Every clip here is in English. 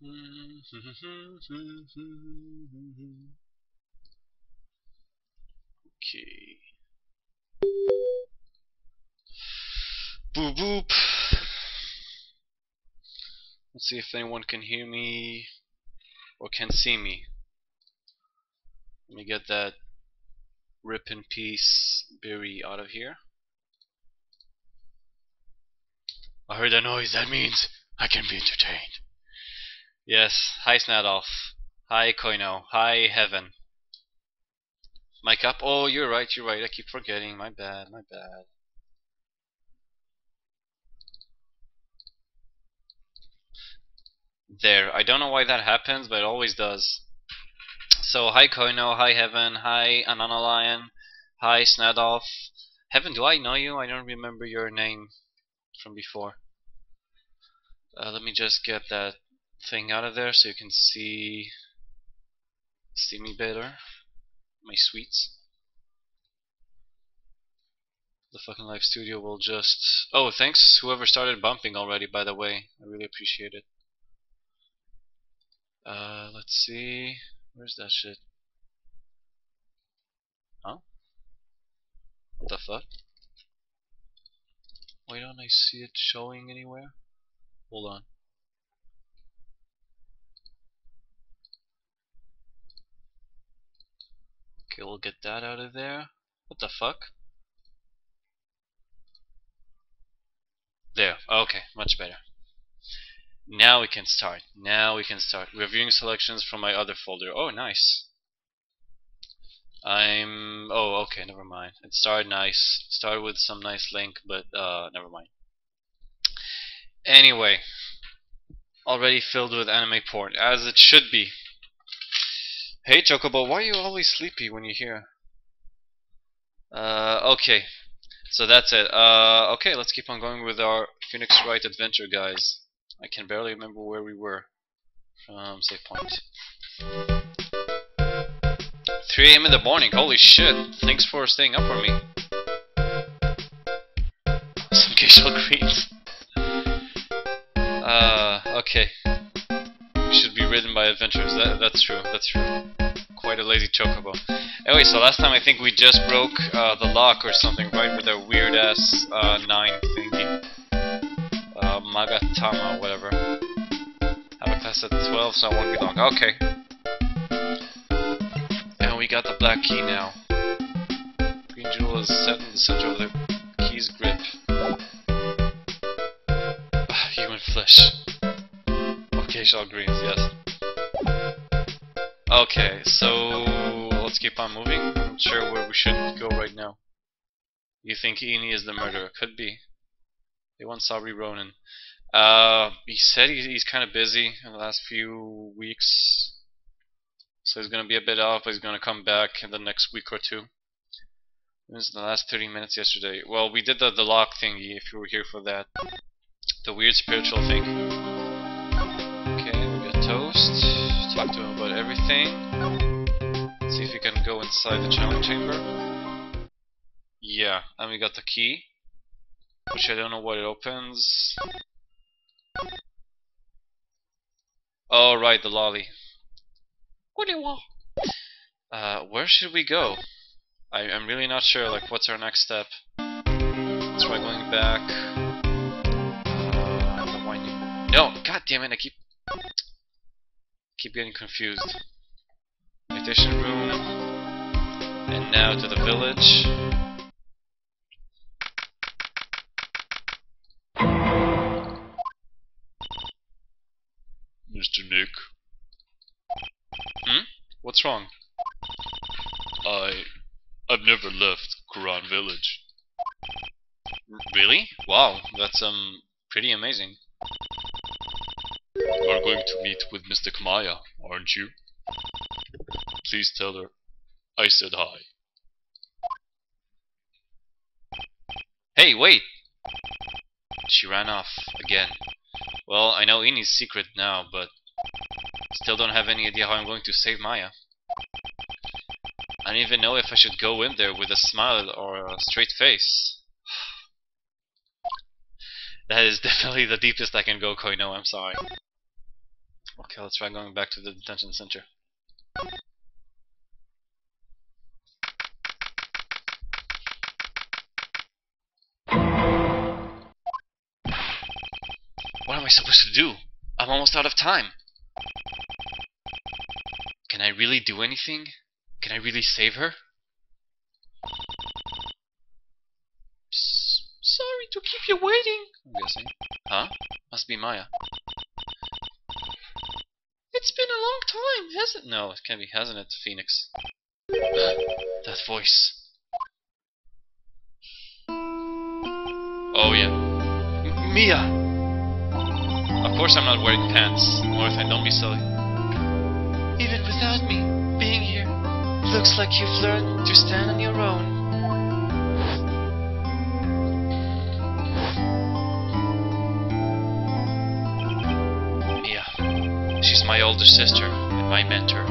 Okay. Boop boop. Let's see if anyone can hear me or can see me. Let me get that rip in peace berry out of here. I heard that noise. That means I can be entertained. Yes. Hi Snadoff. Hi Koino. Hi Heaven. Mic up. Oh, you're right. You're right. I keep forgetting. My bad. My bad. There. I don't know why that happens, but it always does. So, hi Koino. Hi Heaven. Hi Ananalion. Hi Snadoff. Heaven, do I know you? I don't remember your name from before. Let me just get that thing out of there so you can see me better. My sweets. The fucking live studio will just... Oh, thanks whoever started bumping already, by the way. I really appreciate it. Let's see... Where's that shit? Huh? What the fuck? Why don't I see it showing anywhere? Hold on. Okay, we'll get that out of there. What the fuck? There. Okay, much better. Now we can start. Now we can start. We're viewing selections from my other folder. Oh, nice. Oh, okay, never mind. It started nice. Started with some nice link, but never mind. Anyway, already filled with anime porn, as it should be. Hey Chocobo, why are you always sleepy when you're here? Okay, so that's it. Okay, let's keep on going with our Phoenix Wright adventure, guys. I can barely remember where we were from save point. 3 AM in the morning, holy shit. Thanks for staying up for me. Some facial greens. Okay. We should be ridden by adventures. That's true, that's true. Quite a lazy chocobo. Anyway, so last time I think we just broke the lock or something, right? With a weird ass 9 thingy. Magatama, whatever. Have a class at 12, so I won't be long. Okay. And we got the black key now. Green jewel is set in the center of the key's grip. Human flesh. Occasional greens, yes. Okay, so let's keep on moving. I'm not sure where we should go right now. You think Eni is the murderer? Could be. They once saw Ronan. He said he's kind of busy in the last few weeks, so he's gonna be a bit off, but he's gonna come back in the next week or two. It was the last 30 minutes yesterday. Well, we did the lock thingy, if you were here for that. The weird spiritual thing. Okay, we got Toast. Talk to him about everything. See if we can go inside the challenge chamber. Yeah, and we got the key, which I don't know what it opens. Oh, right, the lolly. What do you want? Where should we go? I'm really not sure, like, what's our next step? Let's try going back. No, god damn it, I keep getting confused. Meditation room. And now to the village. Mr. Nick. Hmm? What's wrong? I've never left Quran Village. Really? Wow, that's pretty amazing. You are going to meet with Mystic Maya, aren't you? Please tell her I said hi. Hey, wait! She ran off again. Well, I know Ini's secret now, but still don't have any idea how I'm going to save Maya. I don't even know if I should go in there with a smile or a straight face. That is definitely the deepest I can go, Koino, I'm sorry. Okay, let's try going back to the detention center. What am I supposed to do? I'm almost out of time. Can I really do anything? Can I really save her? Sorry to keep you waiting, I'm guessing. Huh? Must be Maya. It's been a long time, hasn't it? No, it can't be, hasn't it, Phoenix? That voice. Oh yeah. Mia! Of course I'm not wearing pants. Martha, don't be silly. Even without me being here, looks like you've learned to stand on your own. Mia. She's my older sister and my mentor.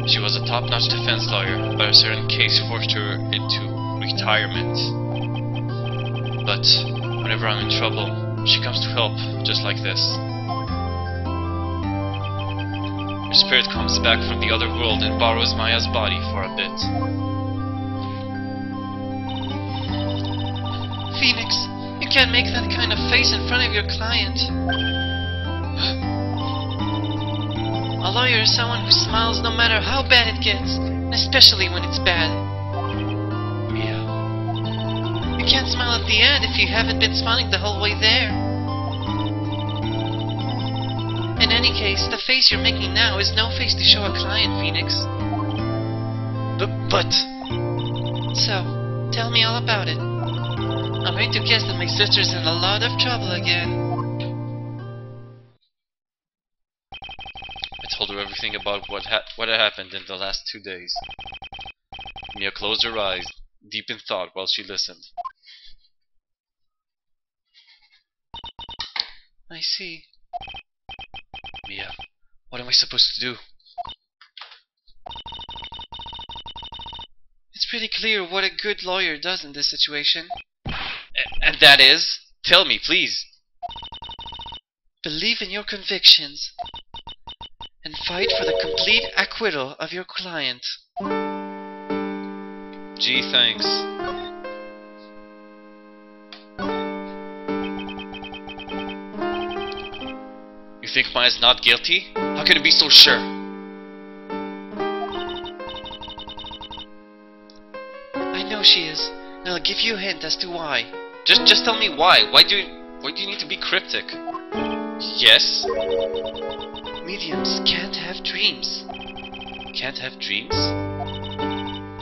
She was a top-notch defense lawyer, but a certain case forced her into retirement. But whenever I'm in trouble, she comes to help, just like this. Her spirit comes back from the other world and borrows Maya's body for a bit. Phoenix, you can't make that kind of face in front of your client. A lawyer is someone who smiles no matter how bad it gets, especially when it's bad. Yeah. You can't smile at the end if you haven't been smiling the whole way there. In any case, the face you're making now is no face to show a client, Phoenix. But... So, tell me all about it. I'm going to guess that my sister's in a lot of trouble again. I told her everything about what had happened in the last 2 days. Mia closed her eyes, deep in thought, while she listened. I see. Mia, what am I supposed to do? It's pretty clear what a good lawyer does in this situation. And that is? Tell me, please. Believe in your convictions and fight for the complete acquittal of your client. Gee, thanks. You think Maya's not guilty? How can you be so sure? I know she is, and I'll give you a hint as to why. Just tell me why. Why do you need to be cryptic? Yes? Mediums can't have dreams. Can't have dreams?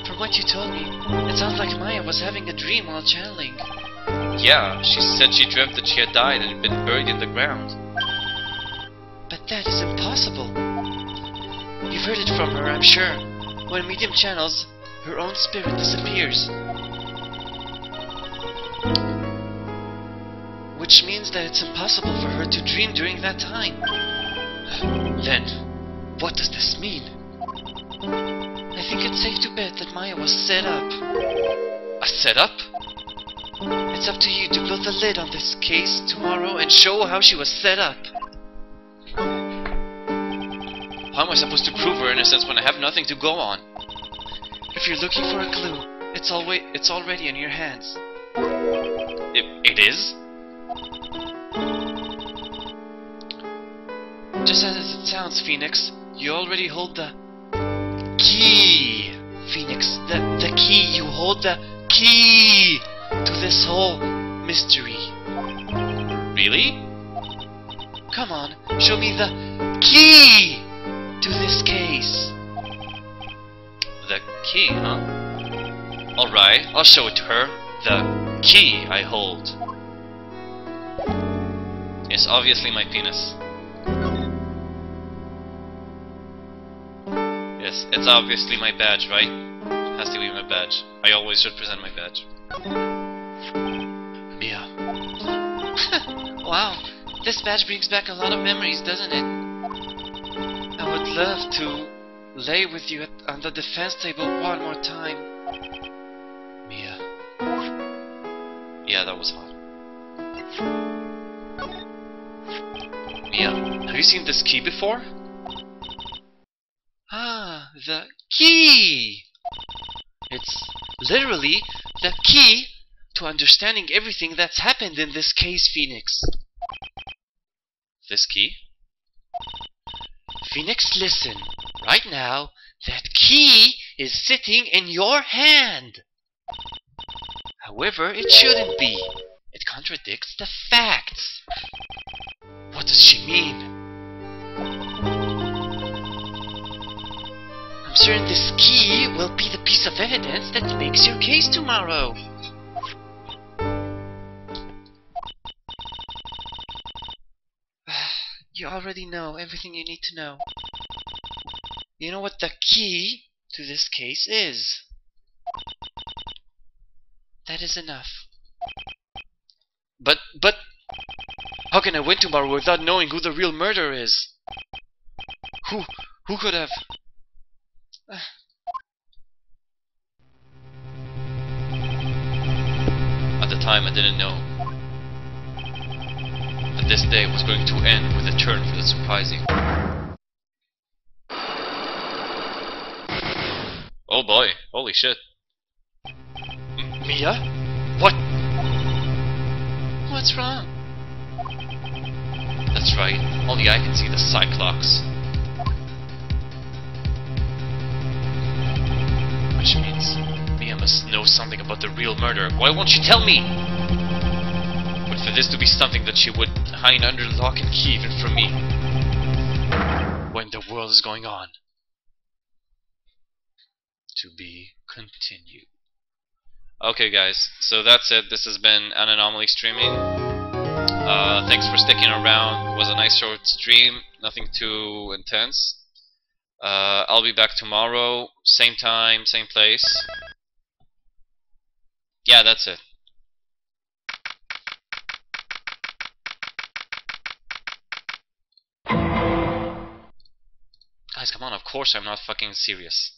From what you told me, it sounds like Maya was having a dream while channeling. Yeah, she said she dreamt that she had died and been buried in the ground. But that is impossible. You've heard it from her, I'm sure. When a medium channels, her own spirit disappears. Which means that it's impossible for her to dream during that time. Then, what does this mean? I think it's safe to bet that Maya was set up. A setup? It's up to you to blow the lid on this case tomorrow and show how she was set up. How am I supposed to prove her innocence when I have nothing to go on? If you're looking for a clue, it's already in your hands. It is? Just as it sounds, Phoenix, you already hold the key. Phoenix, the key. You hold the key to this whole mystery. Really? Come on, show me the key to this case. The key, huh? Alright, I'll show it to her. The key I hold. Yes, obviously my penis. Yes, it's obviously my badge, right? Has to be my badge. I always should present my badge. Mia. Wow, this badge brings back a lot of memories, doesn't it? I would love to lay with you on the defense table one more time. Mia. Yeah, that was hot. Mia, have you seen this key before? Ah, the key! It's literally the key to understanding everything that's happened in this case, Phoenix. This key? Phoenix, listen. Right now, that key is sitting in your hand. However, it shouldn't be. It contradicts the facts. What does she mean? I'm certain this key will be the piece of evidence that makes your case tomorrow. You already know everything you need to know. You know what the key to this case is. That is enough. But, how can I win tomorrow without knowing who the real murderer is? Who could have... At the time, I didn't know that this day was going to end with a turn for the surprising. Oh boy, holy shit. Mia? What? What's wrong? That's right, only I can see the Cyclops. Which means Mia must know something about the real murder. Why won't she tell me? But for this to be something that she would hide under lock and key even from me, when the world is going on. To be continued. Okay guys, so that's it. This has been an Anomaly streaming. Thanks for sticking around. It was a nice short stream, nothing too intense. I'll be back tomorrow, same time, same place. Yeah, that's it. Guys, come on, of course I'm not fucking serious.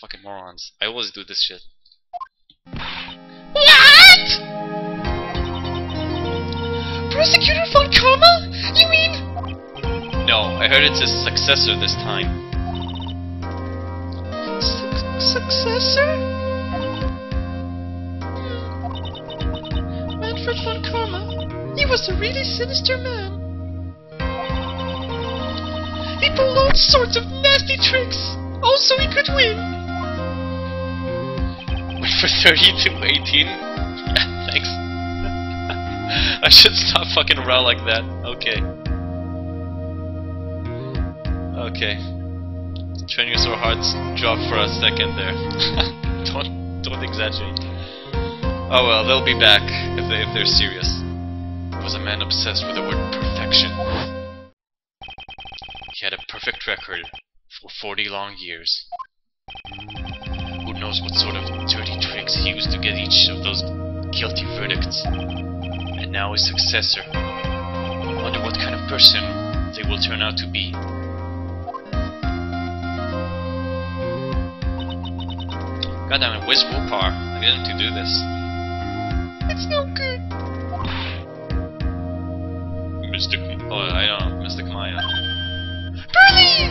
Fucking morons. I always do this shit. What? Prosecutor von Karma? You mean? No, I heard it's his successor this time. Successor? Manfred von Karma? He was a really sinister man. He pulled all sorts of nasty tricks. Also, he could win. Wait for 30 to 18? Yeah, thanks. I should stop fucking around like that. Okay. Okay. Training so hearts dropped for a second there. don't exaggerate. Oh well, they'll be back if they're serious. He was a man obsessed with the word perfection. He had a perfect record for 40 long years. Who knows what sort of dirty tricks he used to get each of those guilty verdicts. And now his successor. Wonder what kind of person they will turn out to be. Goddamn it, where's Wupar? I need him to do this. It's no good. Mr. Kamaya. Bernie!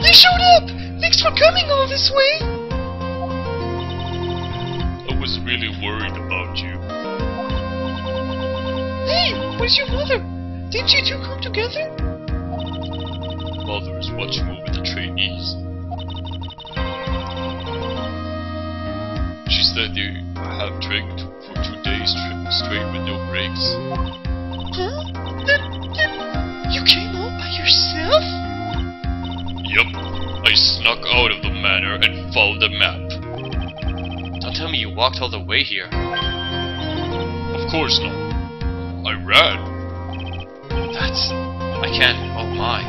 You showed up! Thanks for coming all this way! I was really worried about you. Hey, where's your mother? Didn't you two come together? Mother is watching over the trainees. She said you have trained for 2 days straight with no breaks. Huh? Then you came all by yourself? Yup. I snuck out of the manor and followed the map. Don't tell me you walked all the way here. Of course not. I ran. I can't. Oh my.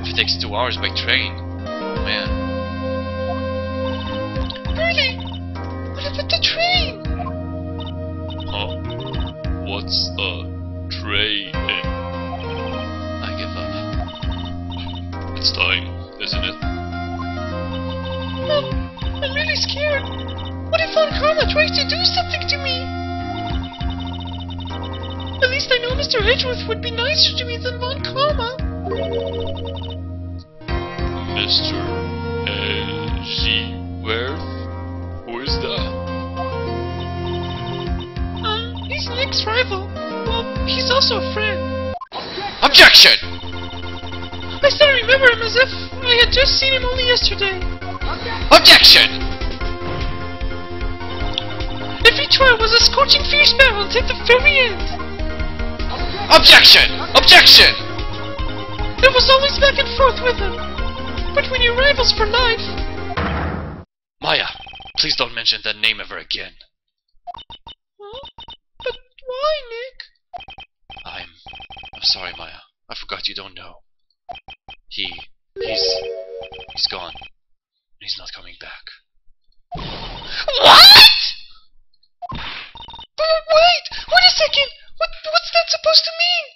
If it takes 2 hours by train. Oh man. Bertie! What about the train? Huh? What's a train? I give up. It's time, isn't it? Mom, I'm really scared. What if Von Karma tries to do something to me? At least least I know Mr. Edgeworth would be nicer to me than Von Karma. Mr. Edgeworth? Who is that? He's Nick's rival. Well, he's also a friend. Objection! I still remember him as if I had just seen him only yesterday. Objection! Every trial was a scorching fierce battle until the very end. Objection! Objection! There was always back and forth with him. But when you're rivals for life... Maya, please don't mention that name ever again. Huh? But why, Nick? I'm sorry, Maya. I forgot you don't know. He's gone. He's not coming back. What?! Wait a second! What's that supposed to mean?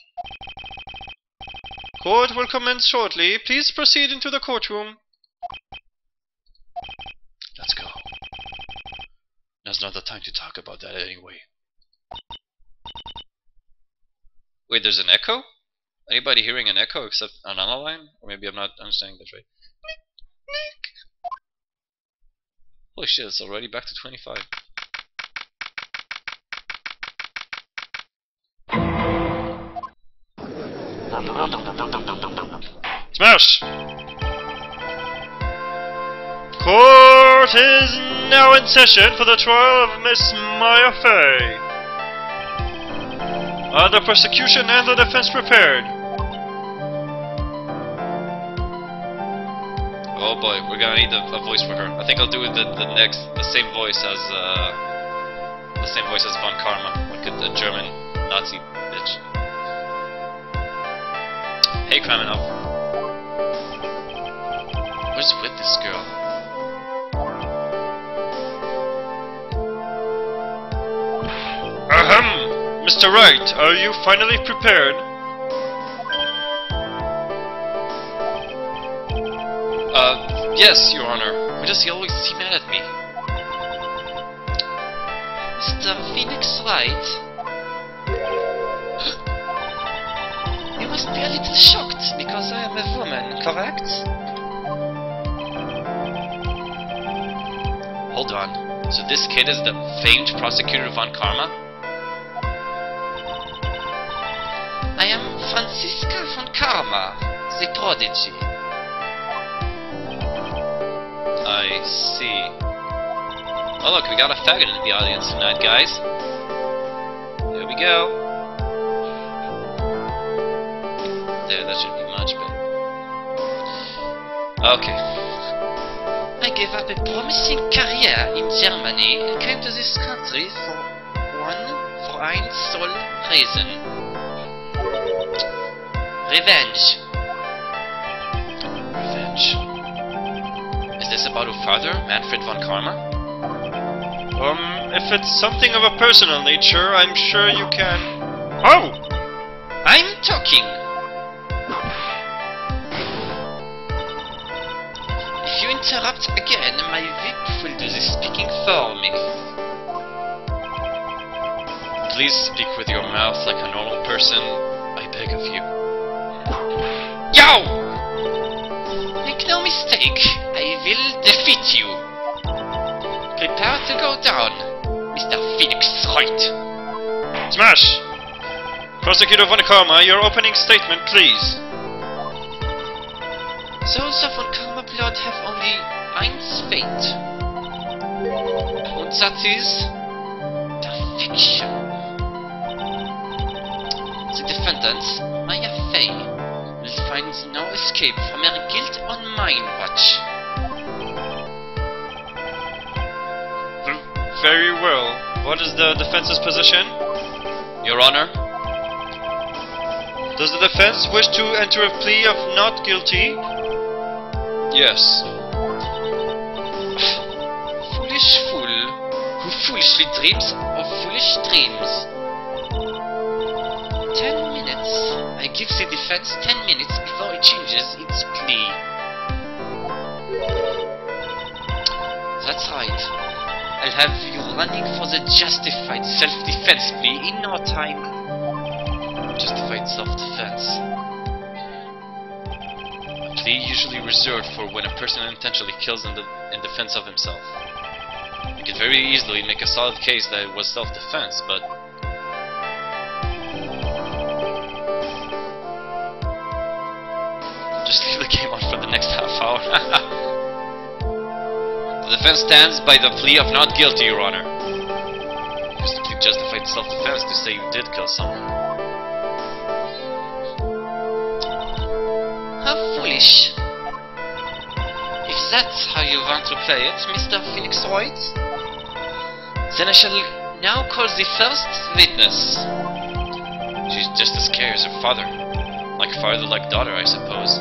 Court will commence shortly. Please proceed into the courtroom. Let's go. Now's not the time to talk about that anyway. Wait, there's an echo? Anybody hearing an echo except on another line? Or maybe I'm not understanding this right. Nick! Holy shit, it's already back to 25. Smash! Court is now in session for the trial of Miss Maya Fey. Are the prosecution and the defense prepared? Oh boy, we're gonna need a voice for her. I think I'll do the same voice as Von Karma, like a German Nazi bitch. Hey, Kramanov. What's with this girl? Ahem! Mr. Wright, are you finally prepared? Yes, Your Honor. Why does he always seem mad at me? Mr. Phoenix Wright? You must be a little shocked because I am a woman, correct? Hold on. So this kid is the famed prosecutor Von Karma? I am Franziska Von Karma, the prodigy. I see. Oh look, we got a faggot in the audience tonight, guys. Here we go. There, that should be much better. Okay. I gave up a promising career in Germany and came to this country for one sole reason. Revenge. Revenge. Is this about her father, Manfred von Karma? If it's something of a personal nature, I'm sure you can... Oh! I'm talking! If you interrupt again, my whip will do the speaking for me. Please speak with your mouth like a normal person, I beg of you. Yo! Make no mistake, I will defeat you. Prepare to go down, Mr. Phoenix Wright. Smash! Prosecutor Von Karma, your opening statement, please. Souls of Von Karma blood have only eins fate. And that is... perfection. The defendant, Maya Fey, will find no escape from her guilt on mine watch. Very well. What is the defense's position? Your Honor? Does the defense wish to enter a plea of not guilty? Yes. Foolish fool, who foolishly dreams of foolish dreams. 10 minutes. I give the defense 10 minutes before it changes its plea. That's right. I'll have you running for the justified self-defense plea in no time. justified self-defense. A plea usually reserved for when a person intentionally kills in defense of himself. You could very easily make a solid case that it was self-defense, but just leave the game on for the next half hour. The defense stands by the plea of not guilty, Your Honor. Because the plea justified self-defense to say you did kill someone. How foolish. If that's how you want to play it, Mr. Phoenix Wright, then I shall now call the first witness. She's just as scary as her father. Like father, like daughter, I suppose.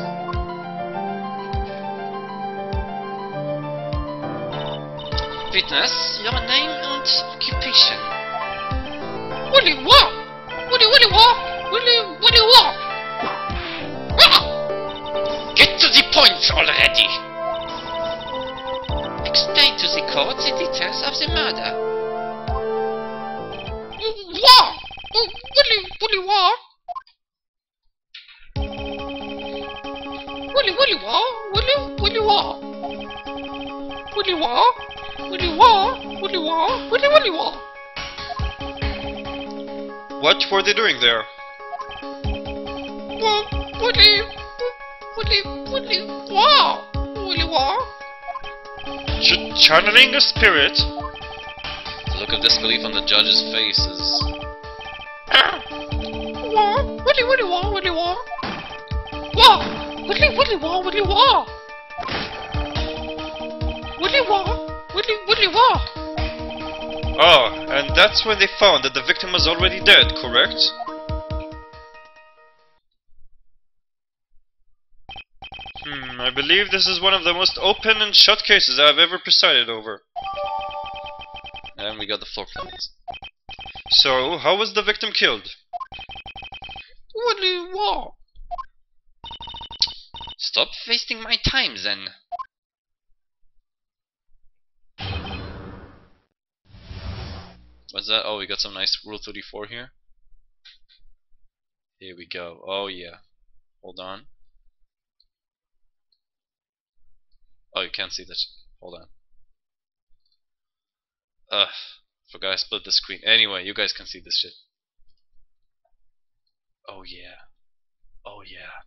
Witness, your name and occupation. Willy what? Willy what? Willy what? Get to the point already! Explain to the court the details of the murder. What? Willy what? Willy what? Willy what? Willy what? Willy what? Willy what? Willy what? What were they doing there? Willy what? Willy what? Channeling a spirit? The look of disbelief on the judge's face is... What? Willy what? Willy what? What? Willy what? Willy what? Willy what? Willy what? Oh, and that's when they found that the victim was already dead, correct? I believe this is one of the most open and shut cases I've ever presided over. And we got the floor plans. So, how was the victim killed? Willy what? Stop wasting my time then. What's that? Oh, we got some nice Rule 34 here. Here we go. Oh yeah. Hold on. Oh, you can't see this. Hold on. Forgot I split the screen. Anyway, you guys can see this shit. Oh yeah. Oh yeah.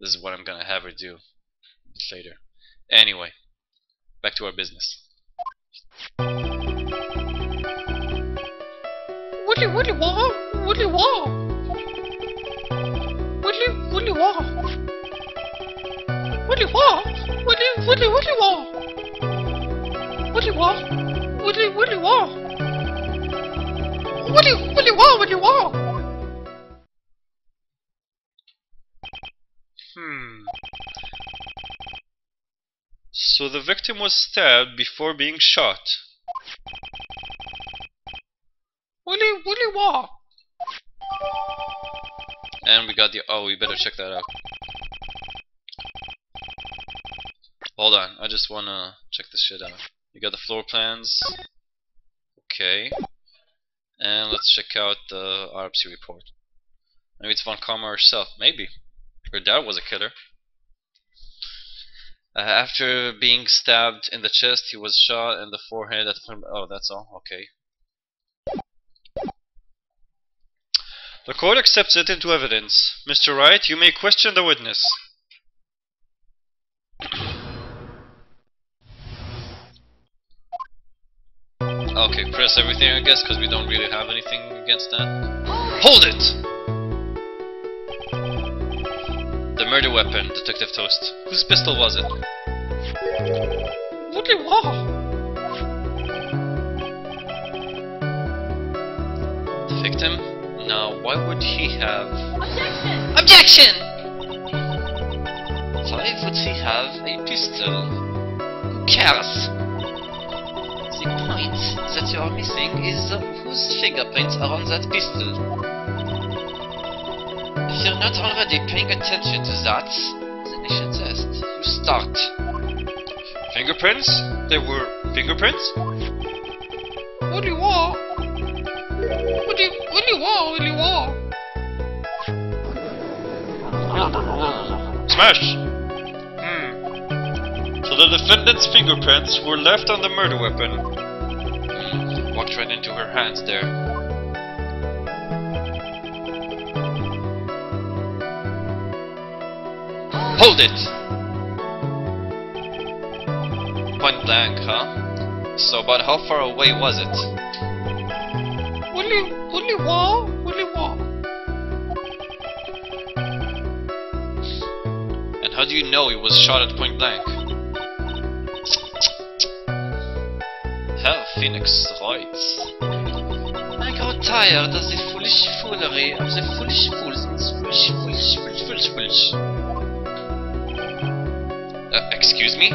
This is what I'm gonna have her do a bit later. Anyway, back to our business. Willy what? Willy what? Willy what? Willy what? Willy what? Willy what? Willy what? Willy what? Willy what? So the victim was stabbed before being shot. Willy what? And we got the... Oh, we better check that out. Hold on, I just wanna check this shit out. We got the floor plans. Okay. And let's check out the autopsy report. Maybe it's Von Karma herself. Maybe. Her dad was a killer. After being stabbed in the chest, he was shot in the forehead. Oh, that's all. Okay. The court accepts it into evidence. Mr. Wright, you may question the witness. Okay, press everything, I guess, because we don't really have anything against that. Hold it! The murder weapon, Detective Toast. Whose pistol was it? Willy what? The victim? Now, why would he have... Objection! Why would he have a pistol? Who cares? The point that you are missing is whose fingerprints are on that pistol. If you're not already paying attention to that, then I suggest you start. Fingerprints? They were fingerprints? Willy what? Willy what? Smash! So the defendant's fingerprints were left on the murder weapon. Walked right into her hands there. Hold it! Point blank, huh? So about how far away was it? Willy wah, Willy wah. And how do you know it was shot at point blank? Herr Phoenix Wright. I grow tired of the foolish foolery of the foolish fools and foolish. Excuse me?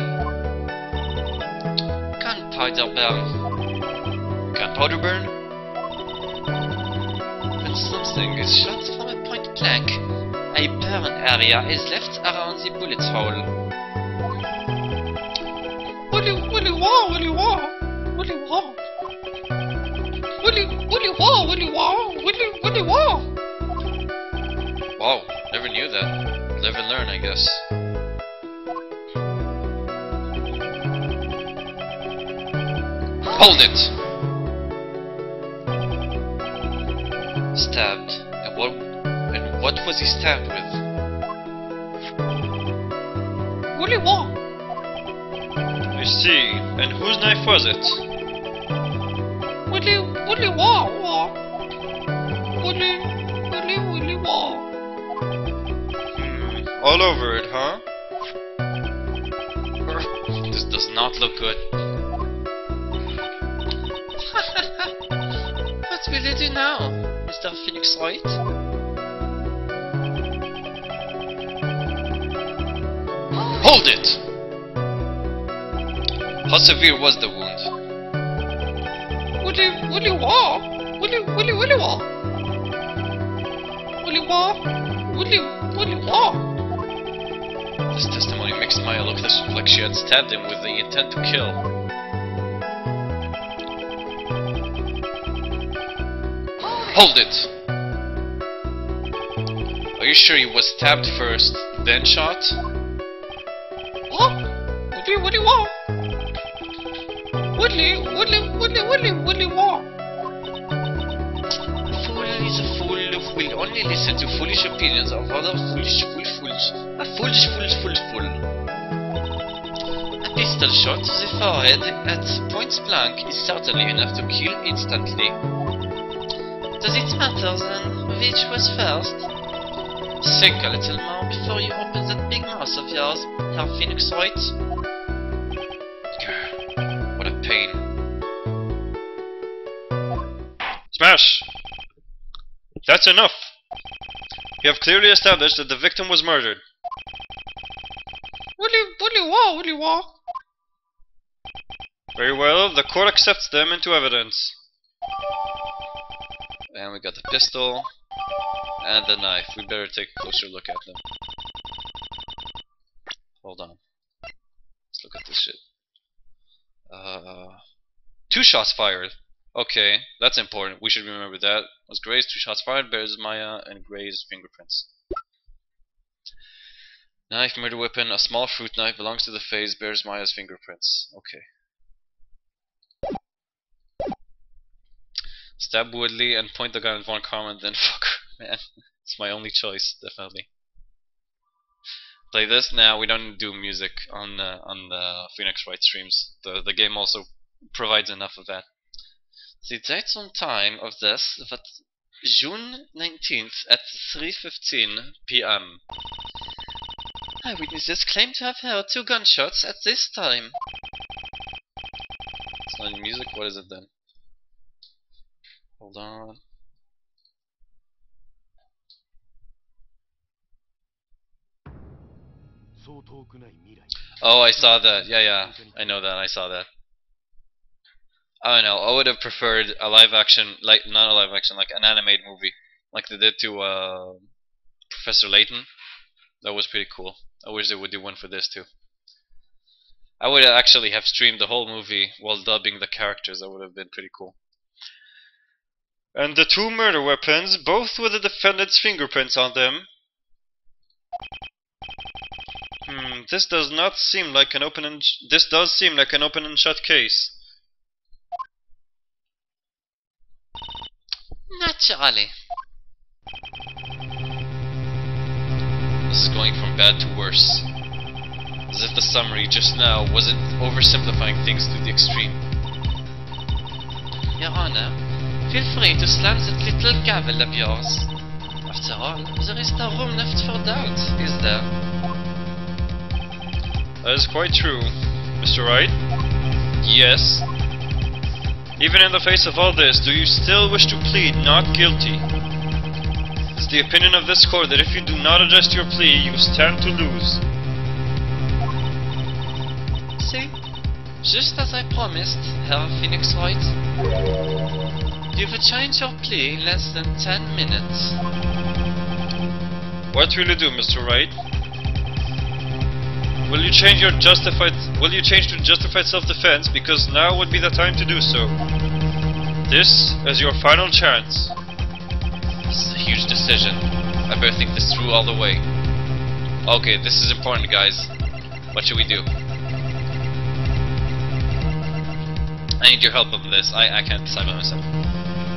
Gunpowder burn. Gunpowder burn? When something is shot from a point blank, a burn area is left around the bullet hole. Willy wah, Willy wah. Willy wah. Willy wah, Willy wah. Willy wah. Wow, never knew that. Live and learn, I guess. Hold it! Stabbed. And what was he stabbed with? Willy wah. I see. And whose knife was it? Willy wah, wah. Willy wah. All over it, huh? This does not look good. What will you do now, Mr. Phoenix Wright? Hold it! How severe was the wound? Willy wah. Willy wah. Willy wah. Willy wah. This testimony makes Maya look like she had stabbed him with the intent to kill. Hold it! Are you sure he was stabbed first, then shot? Huh? Willy wah. Willy wah. A fool is a fool who will only listen to foolish opinions of other foolish. A foolish fool. A pistol shot to the forehead at point blank is certainly enough to kill instantly. Does it matter then which was first? Think a little more before you open that big mouth of yours, Herr Phoenix Wright. What a pain. Smash! That's enough! You have clearly established that the victim was murdered. Willy wah. Very well, the court accepts them into evidence. And we got the pistol and the knife. We better take a closer look at them. Hold on. Let's look at this shit. 2 shots fired. Okay, that's important. We should remember that. Was Gray's 2 shots fired, bears Maya and Gray's fingerprints. Knife, murder weapon, a small fruit knife belongs to the face, bears Maya's fingerprints. Okay. Stab Woodley and point the gun at Von Carmen, then fuck her, man. It's my only choice, definitely. Play this? Now we don't do music on the Phoenix Wright streams. The game also provides enough of that. The date and time of this was June 19th at 3:15 p.m. Eyewitnesses claim to have heard 2 gunshots at this time. It's not music, what is it then? Hold on. Oh, I saw that. Yeah, I know that. I saw that. I don't know. I would have preferred a live action, like not a live action, like an animated movie, like they did to Professor Layton. That was pretty cool. I wish they would do one for this too. I would actually have streamed the whole movie while dubbing the characters. That would have been pretty cool. And the 2 murder weapons, both with the defendant's fingerprints on them. This does not seem like an open and this does seem like an open and shut case. Naturally. This is going from bad to worse. As if the summary just now wasn't oversimplifying things to the extreme. Your Honor, feel free to slam that little gavel of yours. After all, there is no room left for doubt, is there? That is quite true, Mr. Wright. Yes. Even in the face of all this, do you still wish to plead not guilty? It's the opinion of this court that if you do not adjust your plea, you stand to lose. See? Just as I promised, Herr Phoenix Wright. You've changed your plea in less than 10 minutes. What will you do, Mr. Wright? Will you change to justified self-defense, because now would be the time to do so? This is your final chance. This is a huge decision. I better think this through all the way. Okay, this is important, guys. What should we do? I need your help on this. I can't decide by myself.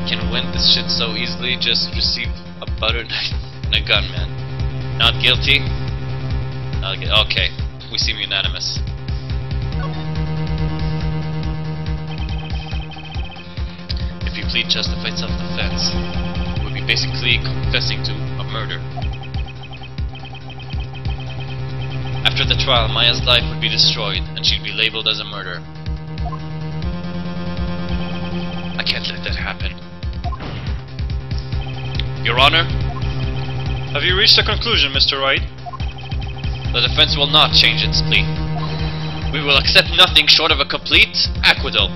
Can win this shit so easily. Just receive a butter knife and a gun, man. Not guilty? Okay, we seem unanimous. If you plead justified self-defense, you would be basically confessing to a murder. After the trial, Maya's life would be destroyed, and she'd be labeled as a murderer. I can't let that happen. Your Honor? Have you reached a conclusion, Mr. Wright? The defense will not change its plea. We will accept nothing short of a complete acquittal.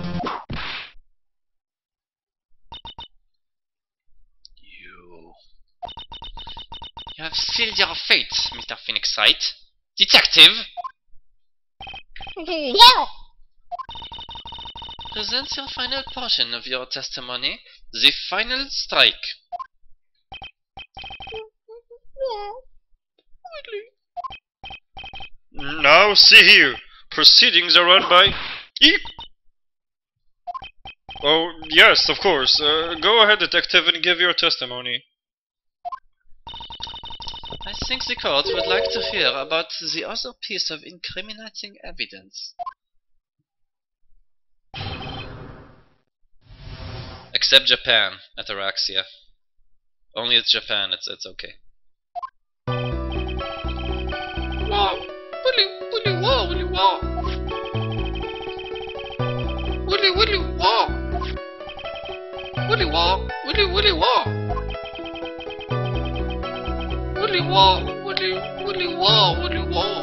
You have sealed your fate, Mr. Phoenix Wright. Detective! Wow! Present your final portion of your testimony, the final strike. Now, see here. Proceedings are run by... Eek! Oh, yes, of course. Go ahead, detective, and give your testimony. I think the court would like to hear about the other piece of incriminating evidence. Except Japan, ataraxia. Only it's Japan, it's okay. Wow! Willy wow! Willy wow! Willy wow! Willy wow! Willy wow! Willy wow! Willy wow! Willy wow!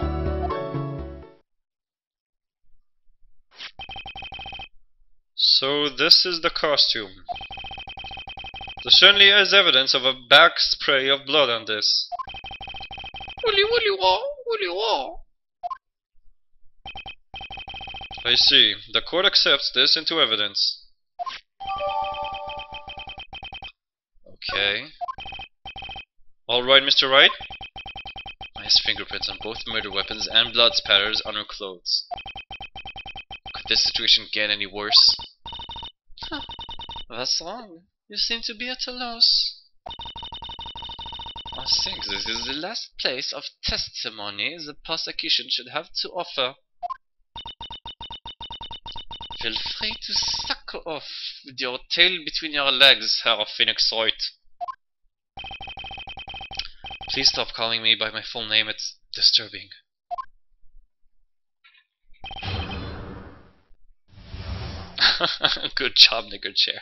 So this is the costume. There certainly is evidence of a back spray of blood on this. Willy wow! Willy wow! I see. The court accepts this into evidence. Okay. Alright, Mr. Wright. Nice fingerprints on both murder weapons and blood spatters on her clothes. Could this situation get any worse? Huh. What's wrong? You seem to be at a loss. I think this is the last place of testimony the prosecution should have to offer. Feel free to suck off with your tail between your legs, Herr Phoenix Wright. Please stop calling me by my full name, it's disturbing. Good job, nigger chair.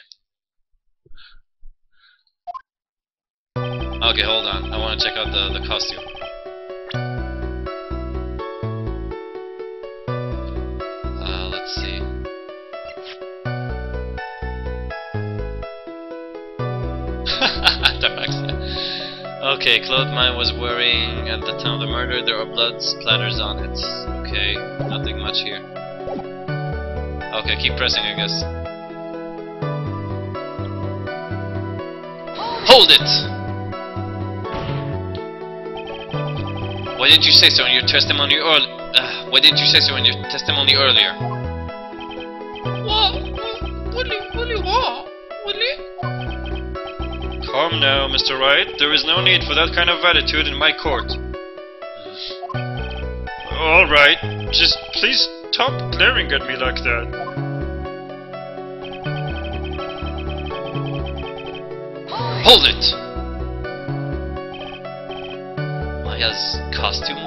Okay, hold on. I want to check out the costume. Let's see. Okay, clothes Maya was wearing at the time of the murder. There are blood splatters on it. Okay, nothing much here. Okay, keep pressing, I guess. Hold it! didn't you say so in your testimony why didn't you say so in your testimony earlier? Calm now, Mr. Wright. There is no need for that kind of attitude in my court. Alright, just please stop glaring at me like that. Hold it! Maya's costume?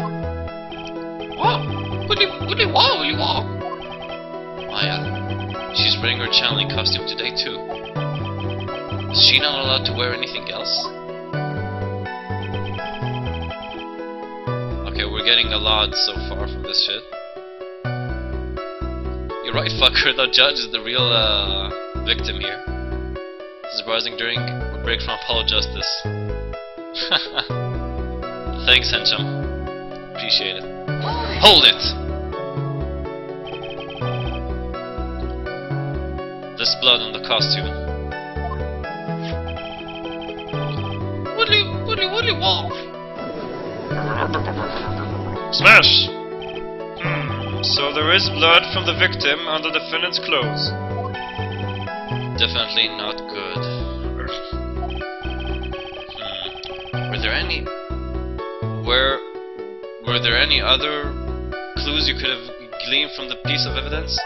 Maya, she's wearing her channeling costume today too. Is she not allowed to wear anything else? Okay, we're getting a lot so far from this shit. You're right, fucker, the judge is the real victim here. Surprising during a break from Apollo Justice. Thanks, Hencham. Appreciate it. Hold it! There's blood on the costume. Smash! So there is blood from the victim on the defendant's clothes. Definitely not good. Were there any other clues you could have gleaned from the piece of evidence?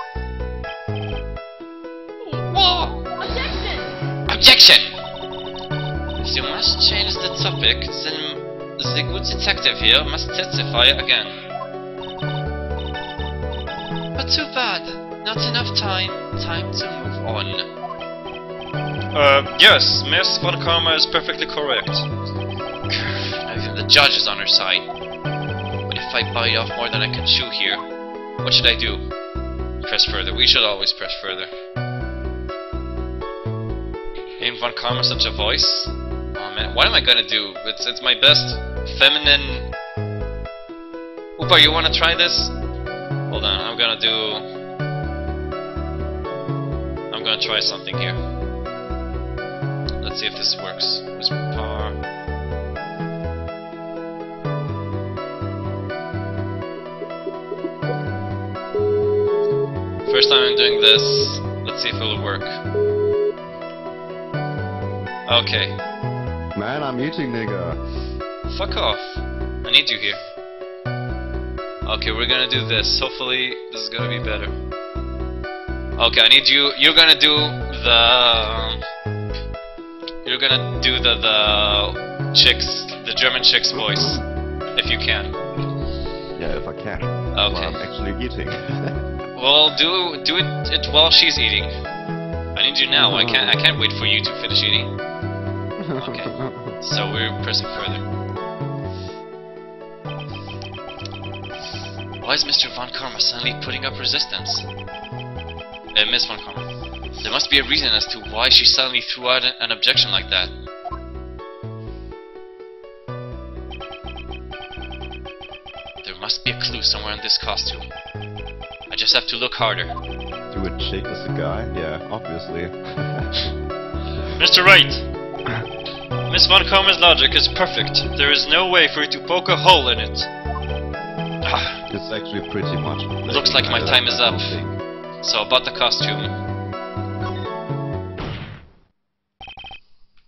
Objection! You must change the topic, then the good detective here must testify again. But too bad. Not enough time. Time to move on. Yes, Miss Von Karma is perfectly correct. I think the judge is on her side. But if I bite off more than I can chew here, what should I do? Press further. We should always press further. Ain't Von Karma such a voice? Oh man, what am I gonna do? It's my best feminine... Oopa, you wanna try this? Hold on, I'm gonna try something here. Let's see if this works. Whisper power. First time I'm doing this. Let's see if it'll work. Okay. Man, I'm eating, nigga. Fuck off. I need you here. Okay, we're gonna do this. Hopefully, this is gonna be better. Okay, I need you. You're gonna do the the German chick's voice, if you can. Yeah, if I can. Okay. Well, I'm actually eating. Well, do it while she's eating. I need you now. I can't wait for you to finish eating. Okay. So we're pressing further. Why is Mr. Von Karma suddenly putting up resistance? Miss Von Karma. There must be a reason as to why she suddenly threw out an objection like that. There must be a clue somewhere in this costume. I just have to look harder. Do a chick as a guy? Yeah, obviously. Mr. Wright! Miss Von Karma's logic is perfect. There is no way for you to poke a hole in it. It's actually pretty much. Looks like my time is up. So about the costume.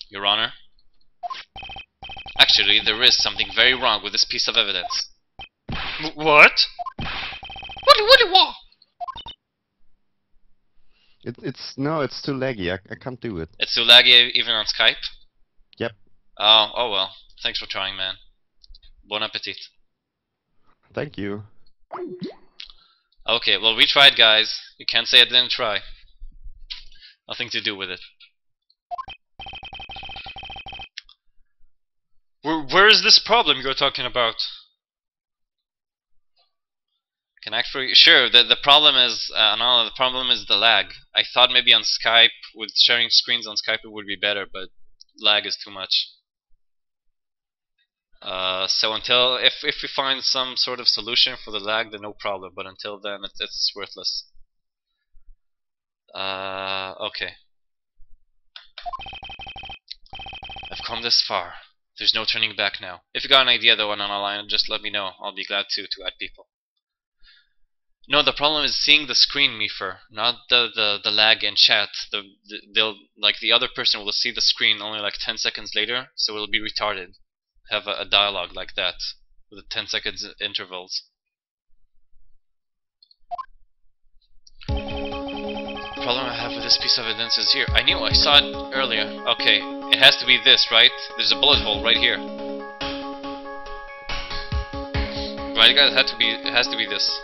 Your Honor. Actually, there is something very wrong with this piece of evidence. What? It's too laggy. I can't do it. It's too laggy even on Skype? Yep. Oh well. Thanks for trying, man. Bon appetit. Thank you. Okay, well we tried, guys. You can't say I didn't try. Nothing to do with it. Where is this problem you're talking about? Can actually sure the problem is no, the problem is the lag. I thought maybe on Skype with sharing screens on Skype it would be better, but lag is too much. So until if we find some sort of solution for the lag, then no problem. But until then, it's worthless. Okay. I've come this far. There's no turning back now. If you got an idea though on a line, just let me know. I'll be glad to add people. No, the problem is seeing the screen, Meefer, not the lag in chat. They'll like the other person will see the screen only like 10 seconds later, so it'll be retarded. Have a dialogue like that with 10 seconds intervals. The problem I have with this piece of evidence is here. I knew I saw it earlier. Okay, it has to be this, right? There's a bullet hole right here. Right, guys? It has to be this.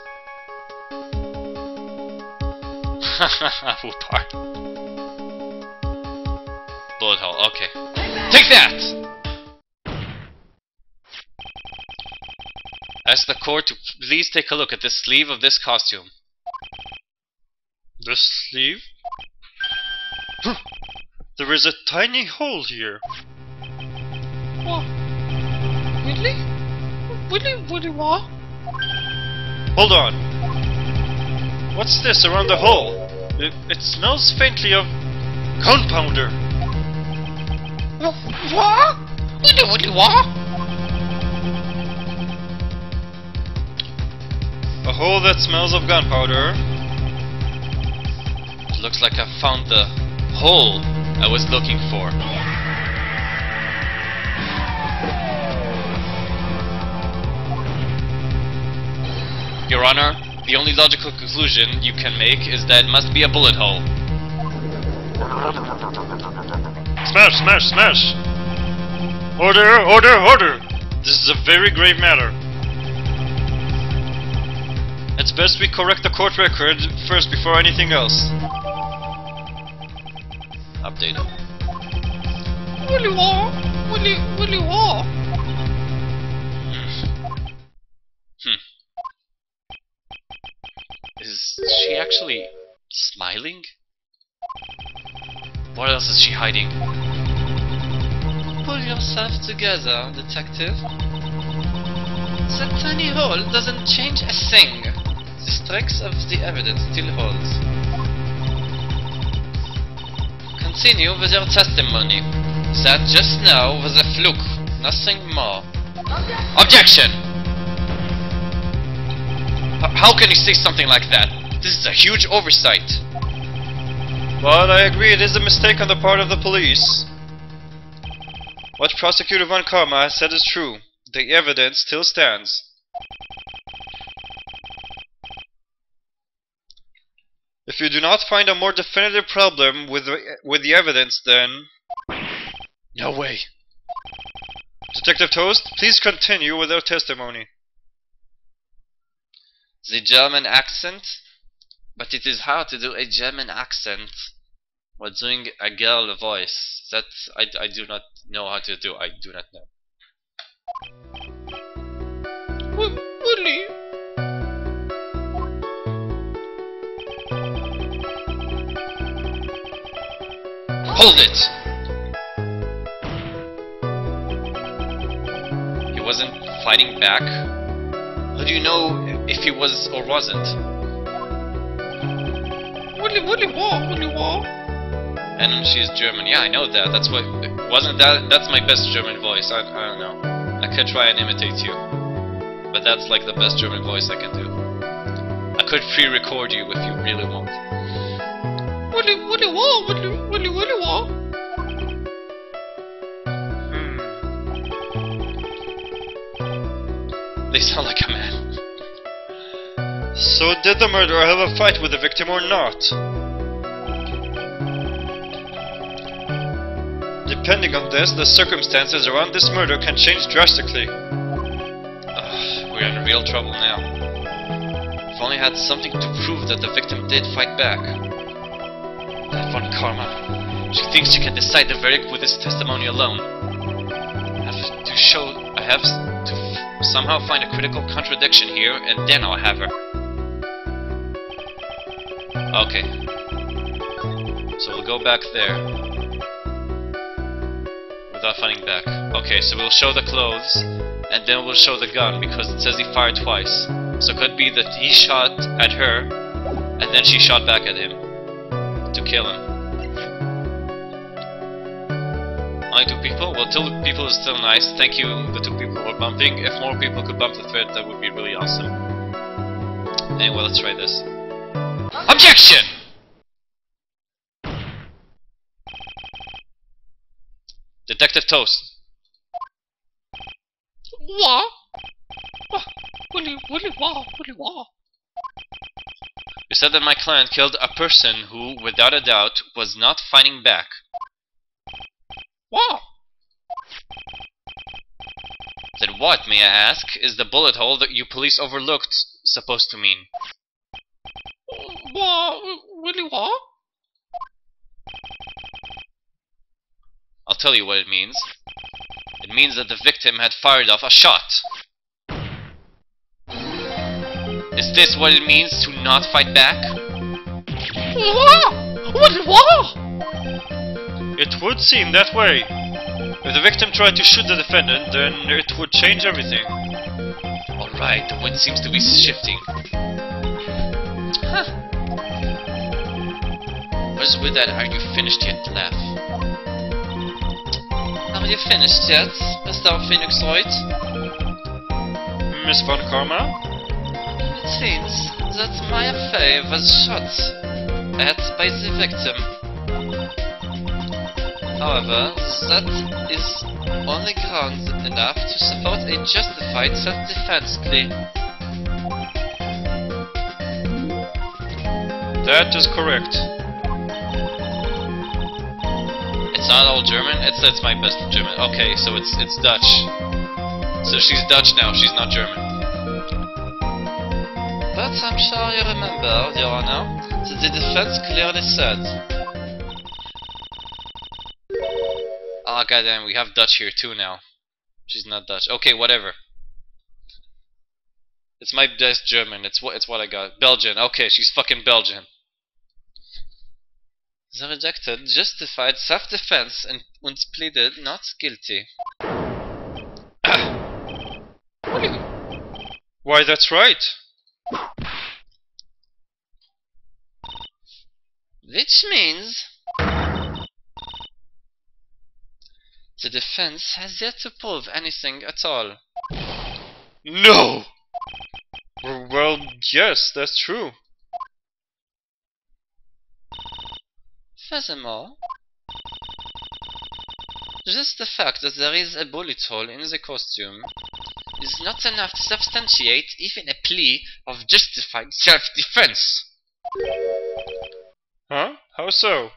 Whoopar. Bullet hole, okay. Take that! Ask the court to please take a look at the sleeve of this costume. The sleeve? There is a tiny hole here. What? Really? Really what? Hold on. What's this around the hole? It smells faintly of gunpowder. What? Really what? A hole that smells of gunpowder. It looks like I found the hole I was looking for. Your Honor, the only logical conclusion you can make is that it must be a bullet hole. Smash, smash, smash! Order, order, order! This is a very grave matter. It's best we correct the court record first before anything else. Update it. Really what? Really what? Is she actually smiling? What else is she hiding? Pull yourself together, detective. That tiny hole doesn't change a thing. The strength of the evidence still holds. Continue with your testimony. That just now was a fluke, nothing more. Objection! How can you say something like that? This is a huge oversight. But I agree it is a mistake on the part of the police. What Prosecutor Von Karma has said is true. The evidence still stands. If you do not find a more definitive problem with the evidence, then... No way. Detective Toast, please continue with your testimony. The German accent? But it is hard to do a German accent while doing a girl voice. That I do not know how to do. I do not know. Willie? Hold it! He wasn't fighting back? How do you know if he was or wasn't? Willie what? And she's German. Yeah, I know that. That's what... That's my best German voice. I don't know. I could try and imitate you. But that's like the best German voice I can do. I could pre-record you if you really want. Willie what? They sound like a man. So did the murderer have a fight with the victim or not? Depending on this, the circumstances around this murder can change drastically. We're in real trouble now. If only I had something to prove that the victim did fight back. That Von Karma. She thinks she can decide the verdict with this testimony alone. I have to somehow find a critical contradiction here, and then I'll have her. Okay. So we'll go back there. Without finding back. Okay, so we'll show the clothes, and then we'll show the gun, because it says he fired twice. So it could be that he shot at her, and then she shot back at him. To kill him. Only 2 people? Well, 2 people is still nice. Thank you, the 2 people who are bumping. If more people could bump the thread, that would be really awesome. Anyway, let's try this. Objection! Detective Toast. What? Willy, wah, Willy, wah. You said that my client killed a person who, without a doubt, was not fighting back. What? Then what, may I ask, is the bullet hole that you police overlooked supposed to mean? What? Willy, what? I'll tell you what it means. It means that the victim had fired off a shot. Is this what it means to not fight back? What? Willy, what? It would seem that way. If the victim tried to shoot the defendant, then it would change everything. Alright, the wind seems to be shifting. Huh. What's with that "are you finished yet" laugh? Are you finished yet, Mr. Phoenix Wright? Miss Von Karma? It seems that my affair was shot at by the victim. However, that is only ground enough to support a justified self-defense plea. That is correct. It's not all German. It's my best German. Okay, so it's Dutch. So she's Dutch now. She's not German. But I'm sure you remember, Your Honor, that the defense clearly said. Ah, goddamn, we have Dutch here too now. She's not Dutch. Okay, whatever. It's my best German. It's what I got. Belgian. Okay, she's fucking Belgian. The rejected justified self-defense and pleaded not guilty. Why, that's right. Which means the defense has yet to prove anything at all. No! Well, yes, that's true. Furthermore, just the fact that there is a bullet hole in the costume is not enough to substantiate even a plea of justified self-defense. Huh? How so?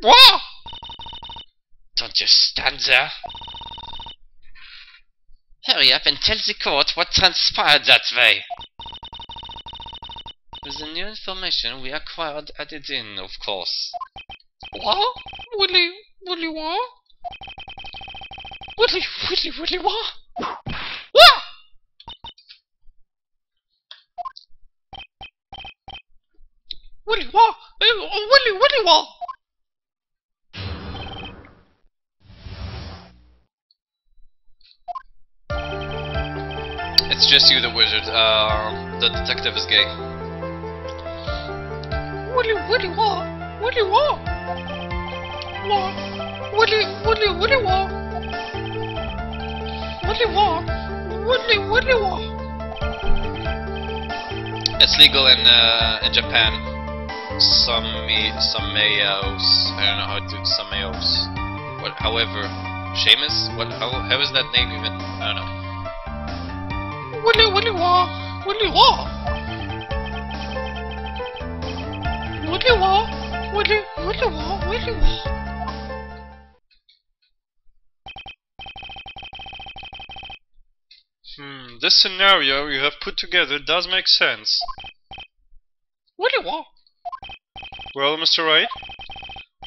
What? Don't just stand there. Hurry up and tell the court what transpired that way. With the new information we acquired added in, of course. What? Willy, what? Willy, what? What? Willy, what? Willy, what? It's just you, the wizard. The detective is gay. Willy, what? Willy, what? What? Willy, what? Willy, what? Willy, what? It's legal in Japan. Sameos. I don't know how to do Sameos. What? However, Seamus? What? How is that name even? I don't know. Willy, what? Willy, what? Willy, what? This scenario you have put together does make sense. Willy, what? Well, Mr. Wright?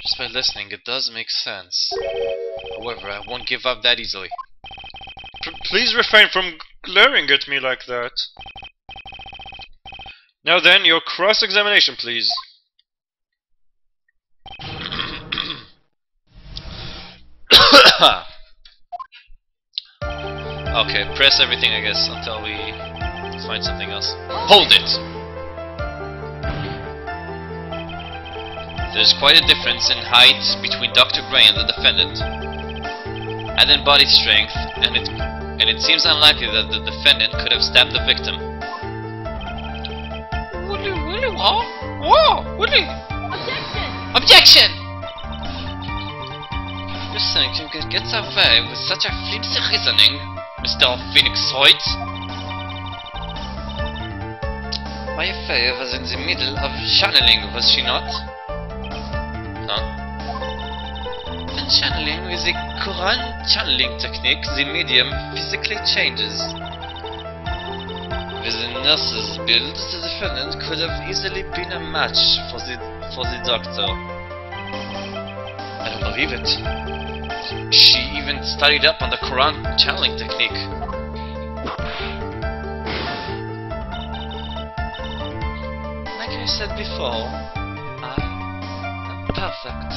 Just by listening, it does make sense. However, I won't give up that easily. Please refrain from glaring at me like that. Now then, your cross-examination, please. Okay, press everything, I guess, until we find something else. Hold it! There's quite a difference in height between Dr. Gray and the defendant, and in body strength, and it seems unlikely that the defendant could have stabbed the victim. Willy, what? Whoa, Willy! Objection! You think you can get away with such a flimsy reasoning, Mr. Phoenix Wright? My affair was in the middle of channeling, was she not? Huh? When channeling with the current channeling technique, the medium physically changes. With the nurse's build, the defendant could have easily been a match for the doctor. I don't believe it. She even studied up on the Quran channeling technique. Like I said before, I am perfect.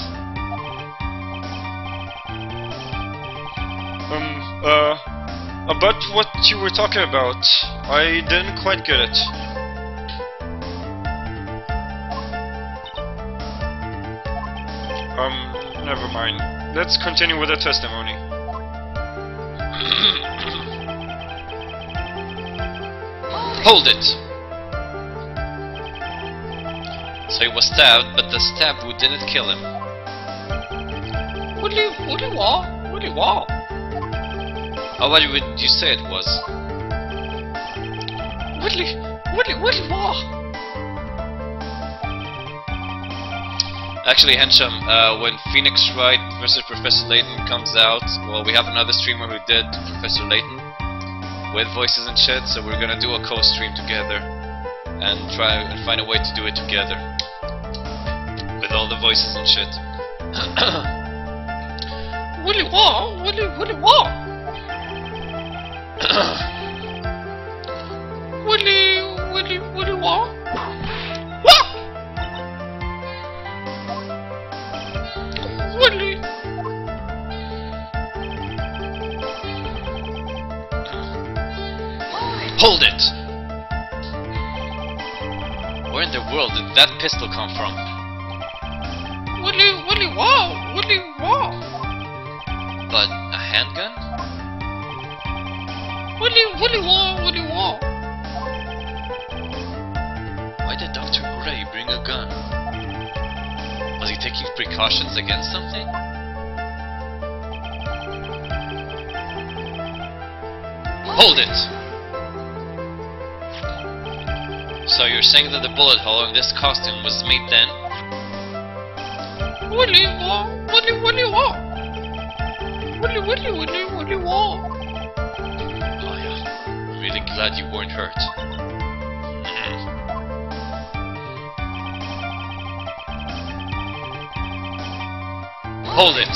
About what you were talking about, I didn't quite get it. Never mind. Let's continue with the testimony. Hold it! So he was stabbed, but the stab wound didn't kill him. Willy, what? Willy, what? Or what would you say it was? Willy, what? Actually, Hensham, when Phoenix Wright versus Professor Layton comes out, well, we have another streamer who did Professor Layton with voices and shit, so we're gonna do a co-stream together and try and find a way to do it together with all the voices and shit. Willy, what? Willy, what? Willy, what? What? Willy. Hold it! Where in the world did that pistol come from? Willy, what? Willy, what? But a handgun? Willy, what? Why did Dr. Gray bring a gun? Was he taking precautions against something? Hold it! So you're saying that the bullet hole in this costume was made then? Willy, what? Willy, what? Willy, what? Oh yeah, I'm really glad you weren't hurt. Hold it!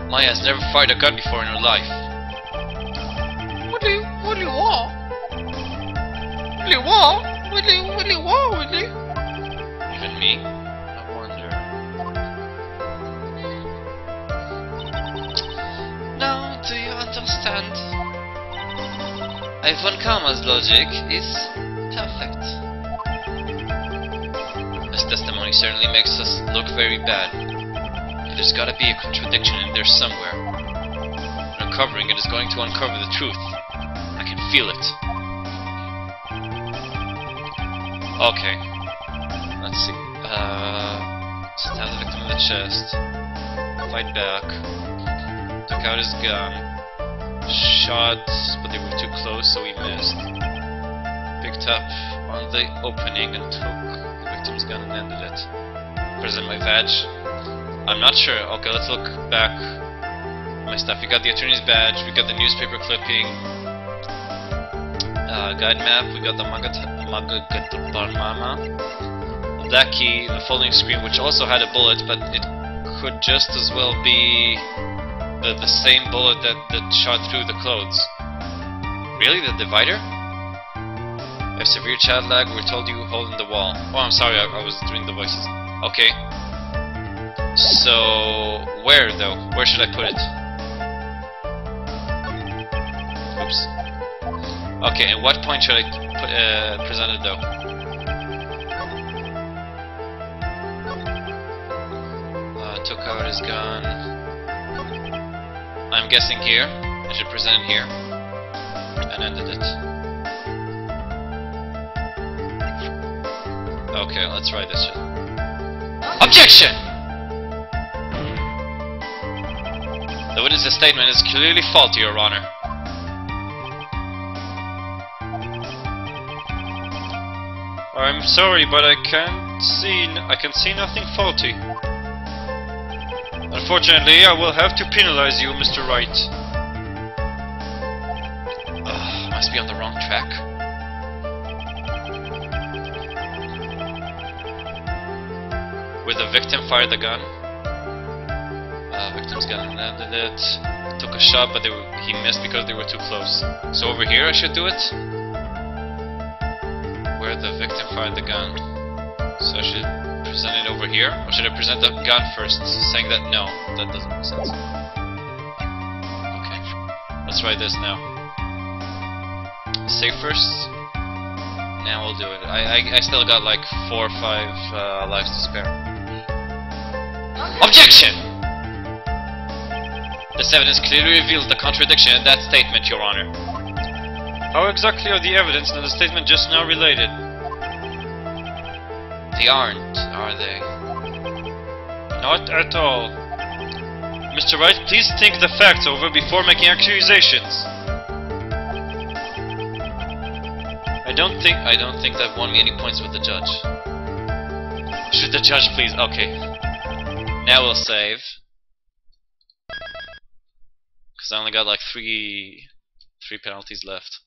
Maya has never fired a gun before in her life. Willy, what? Willy, what? Willy, what? Willy? Even me? I wonder. Now, do you understand? Ivan Karma's logic is perfect. This testimony certainly makes us look very bad. There's gotta be a contradiction in there somewhere. Uncovering it is going to uncover the truth. I can feel it. Okay. Let's see. Stab the victim in the chest. Fight back. Took out his gun. Shot, but they were too close, so he missed. Picked up on the opening and took the victim's gun and ended it. Present my badge. I'm not sure. Okay, let's look back at my stuff. We got the attorney's badge, we got the newspaper clipping, guide map, we got the Magagamama, black key, the folding screen, which also had a bullet, but it could just as well be the same bullet that shot through the clothes. Really? The divider? If severe child lag, we're told you holding the wall. Oh, I'm sorry, I was doing the voices. Okay. So, where though? Where should I put it? Oops. Okay, at what point should I present it though? Took out his gun. I'm guessing here. I should present it here. And ended it. Okay, let's try this shit. Objection! The witness's statement is clearly faulty, Your Honor. I'm sorry, but I can see nothing faulty. Unfortunately, I will have to penalize you, Mr. Wright. Must be on the wrong track. Where the victim fired the gun. Victim's gun landed it. Took a shot, but he missed because they were too close. So over here I should do it. Where the victim fired the gun. So I should present it over here, or should I present the gun first, saying that no, that doesn't make sense. Okay, let's try this now. Save first. Now we'll do it. I still got like 4 or 5 lives to spare. Objection! This evidence clearly reveals the contradiction in that statement, Your Honor. How exactly are the evidence and the statement just now related? They aren't, are they? Not at all. Mr. Wright, please think the facts over before making accusations. I don't think that won me any points with the judge. Should the judge please? Okay. Now we'll save. Cause I only got like three penalties left.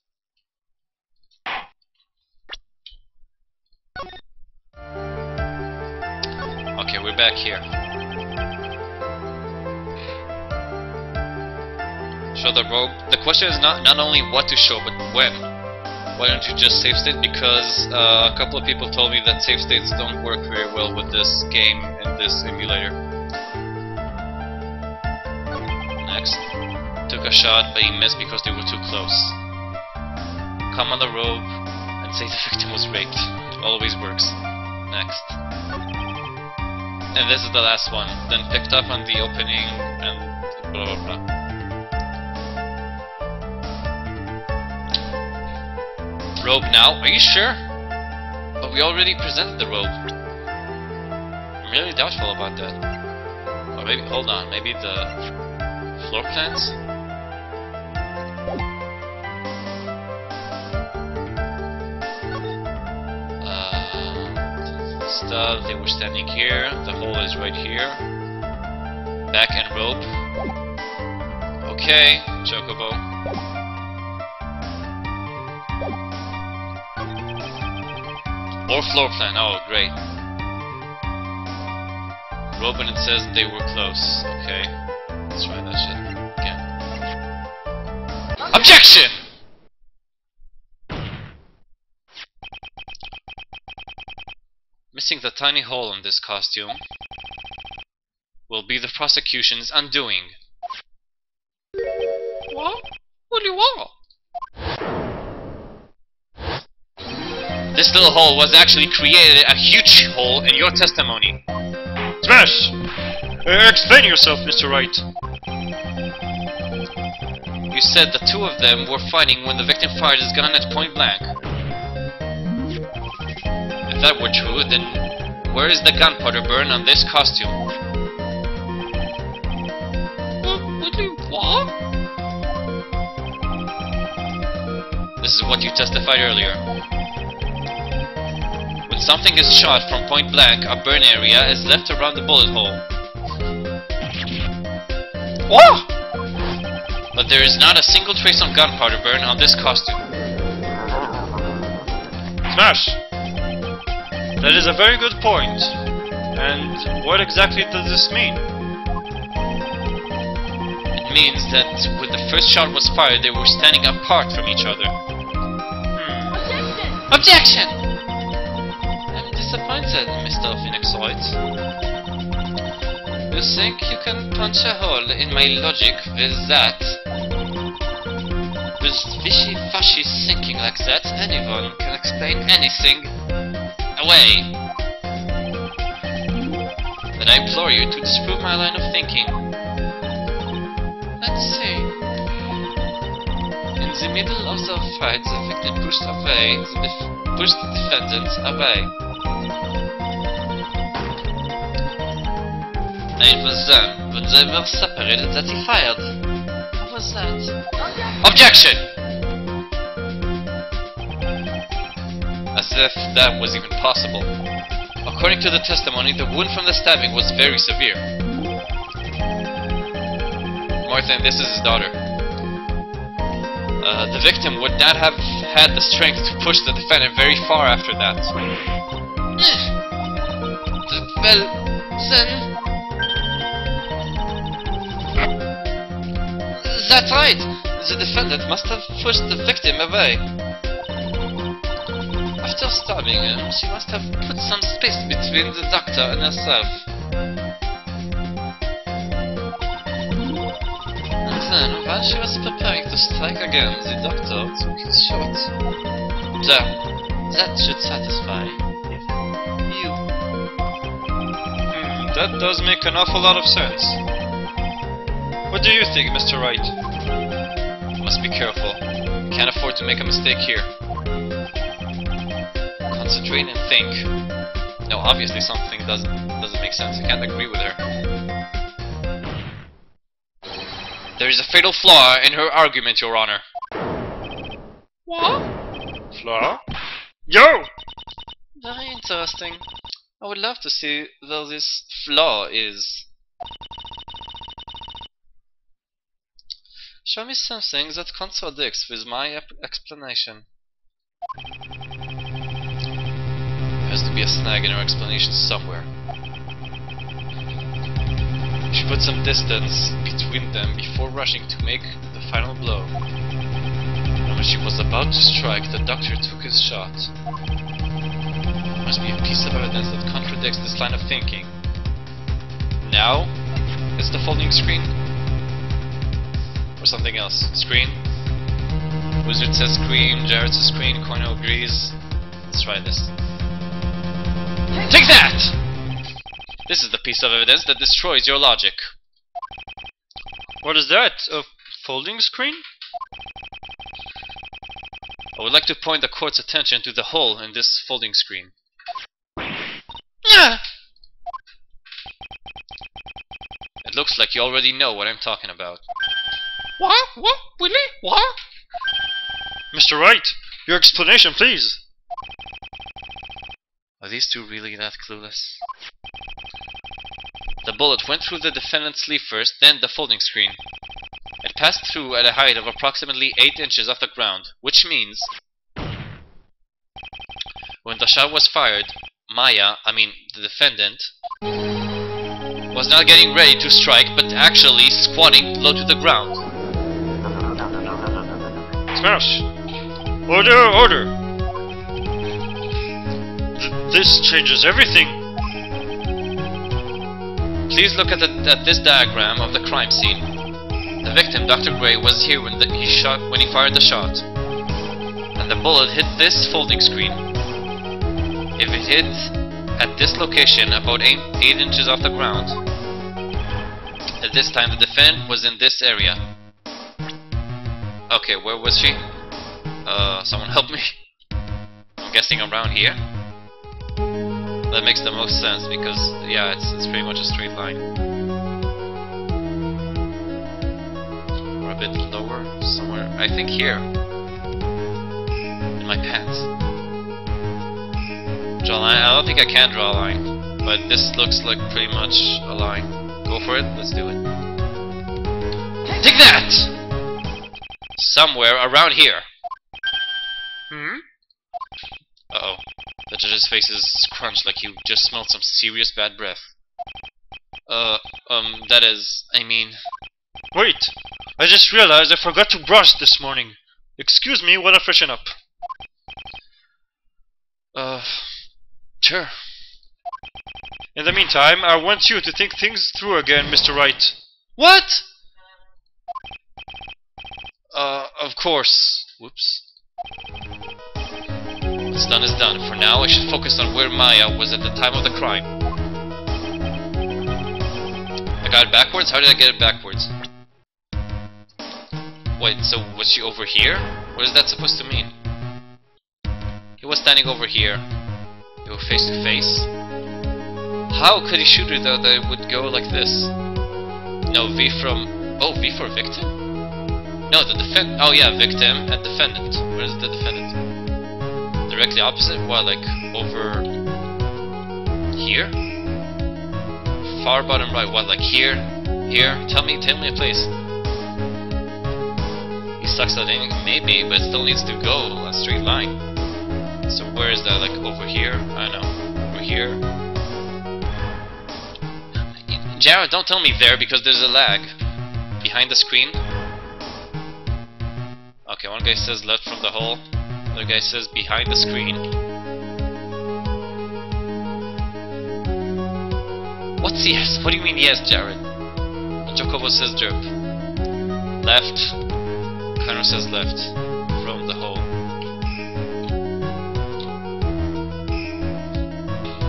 Okay, we're back here. Show the rope. The question is not only what to show, but when. Why don't you just save state? Because a couple of people told me that save states don't work very well with this game and this emulator. Next. Took a shot, but he missed because they were too close. Come on the rope and say the victim was raped. It always works. Next. And this is the last one. Then picked up on the opening and blah blah blah. Robe now? Are you sure? But we already presented the robe. I'm really doubtful about that. Or maybe, hold on, maybe the floor plans? Stuff, they were standing here, the hole is right here. Back and rope. Okay, Chocobo. Or floor plan, oh great. Rope and it says they were close. Okay, let's try that shit again. Objection! Missing the tiny hole in this costume will be the prosecution's undoing. What? What do you want? This little hole was actually created a huge hole in your testimony. Smash! Explain yourself, Mr. Wright. You said the two of them were fighting when the victim fired his gun at point blank. If that were true, then where is the gunpowder burn on this costume? What do you want? This is what you testified earlier. When something is shot from point blank, a burn area is left around the bullet hole. What? But there is not a single trace of gunpowder burn on this costume. Smash! That is a very good point. And what exactly does this mean? It means that when the first shot was fired, they were standing apart from each other. Objection! I'm disappointed, Mr. Phoenixoid. You think you can punch a hole in my logic with that? With wishy-washy thinking like that, anyone can explain anything away. Then I implore you to disprove my line of thinking. Let's see. In the middle of the fight, the victim pushed the defendant away. And it was then, when they were separated, that he fired. What was that? Objection! As if that was even possible. According to the testimony, the wound from the stabbing was very severe. Martha, this is his daughter. The victim would not have had the strength to push the defendant very far after that. Well, then... That's right! The defendant must have pushed the victim away. After stabbing him, she must have put some space between the doctor and herself. And then, while she was preparing to strike again, the doctor took his shot. There. That should satisfy you. That does make an awful lot of sense. What do you think, Mr. Wright? Must be careful. Can't afford to make a mistake here. Concentrate and think. No, obviously something doesn't make sense. I can't agree with her. There is a fatal flaw in her argument, Your Honor. What? Flaw? Yo! Very interesting. I would love to see where this flaw is. Show me something that contradicts with my explanation. There has to be a snag in her explanation somewhere. She put some distance between them before rushing to make the final blow. And when she was about to strike, the doctor took his shot. There must be a piece of evidence that contradicts this line of thinking. Now, it's the folding screen. Or something else. Screen? Wizard says screen, Jared says screen, Cornell agrees. Let's try this. Take that! This is the piece of evidence that destroys your logic. What is that? A folding screen? I would like to point the court's attention to the hole in this folding screen. It looks like you already know what I'm talking about. What? What? Really? What? Mr. Wright, your explanation, please. Are these two really that clueless? The bullet went through the defendant's sleeve first, then the folding screen. It passed through at a height of approximately 8 inches off the ground, which means... when the shot was fired, the defendant, was not getting ready to strike, but actually squatting low to the ground. Smash! Order! Order! This changes everything. Please look at this diagram of the crime scene. The victim, Dr. Gray, was here when he fired the shot. And the bullet hit this folding screen. If it hit at this location, about 8 inches off the ground, at this time the defendant was in this area. Okay, where was she? Someone help me. I'm guessing around here. That makes the most sense because, yeah, it's pretty much a straight line. Or a bit lower, somewhere. I think here. In my pants. Draw a line. I don't think I can draw a line, but this looks like pretty much a line. Go for it. Let's do it. Take that! Somewhere around here. Uh-oh. The judge's face is scrunched like he just smelled some serious bad breath. That is, I mean... Wait! I just realized I forgot to brush this morning. Excuse me while I freshen up. Sure. In the meantime, I want you to think things through again, Mr. Wright. What? Of course. Whoops. What's done is done. For now, I should focus on where Maya was at the time of the crime. I got it backwards? How did I get it backwards? Wait, so was she over here? What is that supposed to mean? He was standing over here. They were face to face. How could he shoot her though that it would go like this? No, V from... Oh, V for victim? No, the defend... Oh yeah, victim and defendant. Where is the defendant? Directly opposite? What, like over... here? Far bottom right, what, like here? Here? Tell me a place. He sucks at aiming? Maybe, but it still needs to go a straight line. So where is that, like over here? I don't know. Over here? Jared, don't tell me there because there's a lag. Behind the screen? Okay, one guy says left from the hole. Other guy says behind the screen. What's yes? What do you mean yes, Jared? Jacobo says derp. Left. Connor says left. From the hole.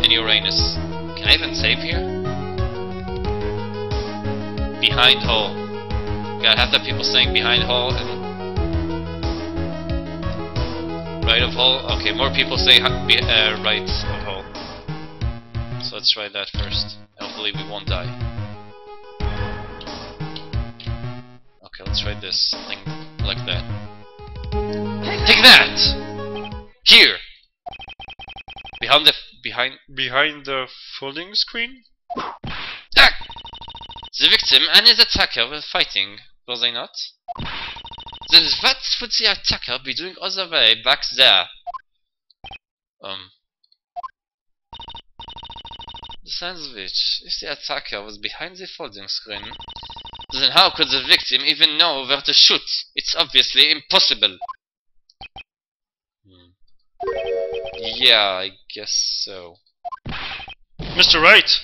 And Uranus. Can I even save here? Behind hole. Gotta have the people saying behind hole and right of hole. Okay, more people say right of hole. So let's try that first. Hopefully we won't die. Okay, let's try this. Something like that. Take that! Here! Behind the folding screen? Ah! The victim and his attacker were fighting, were they not? Then what would the attacker be doing other way back there? The sandwich. If the attacker was behind the folding screen, then how could the victim even know where to shoot? It's obviously impossible. Yeah, I guess so. Mr. Wright!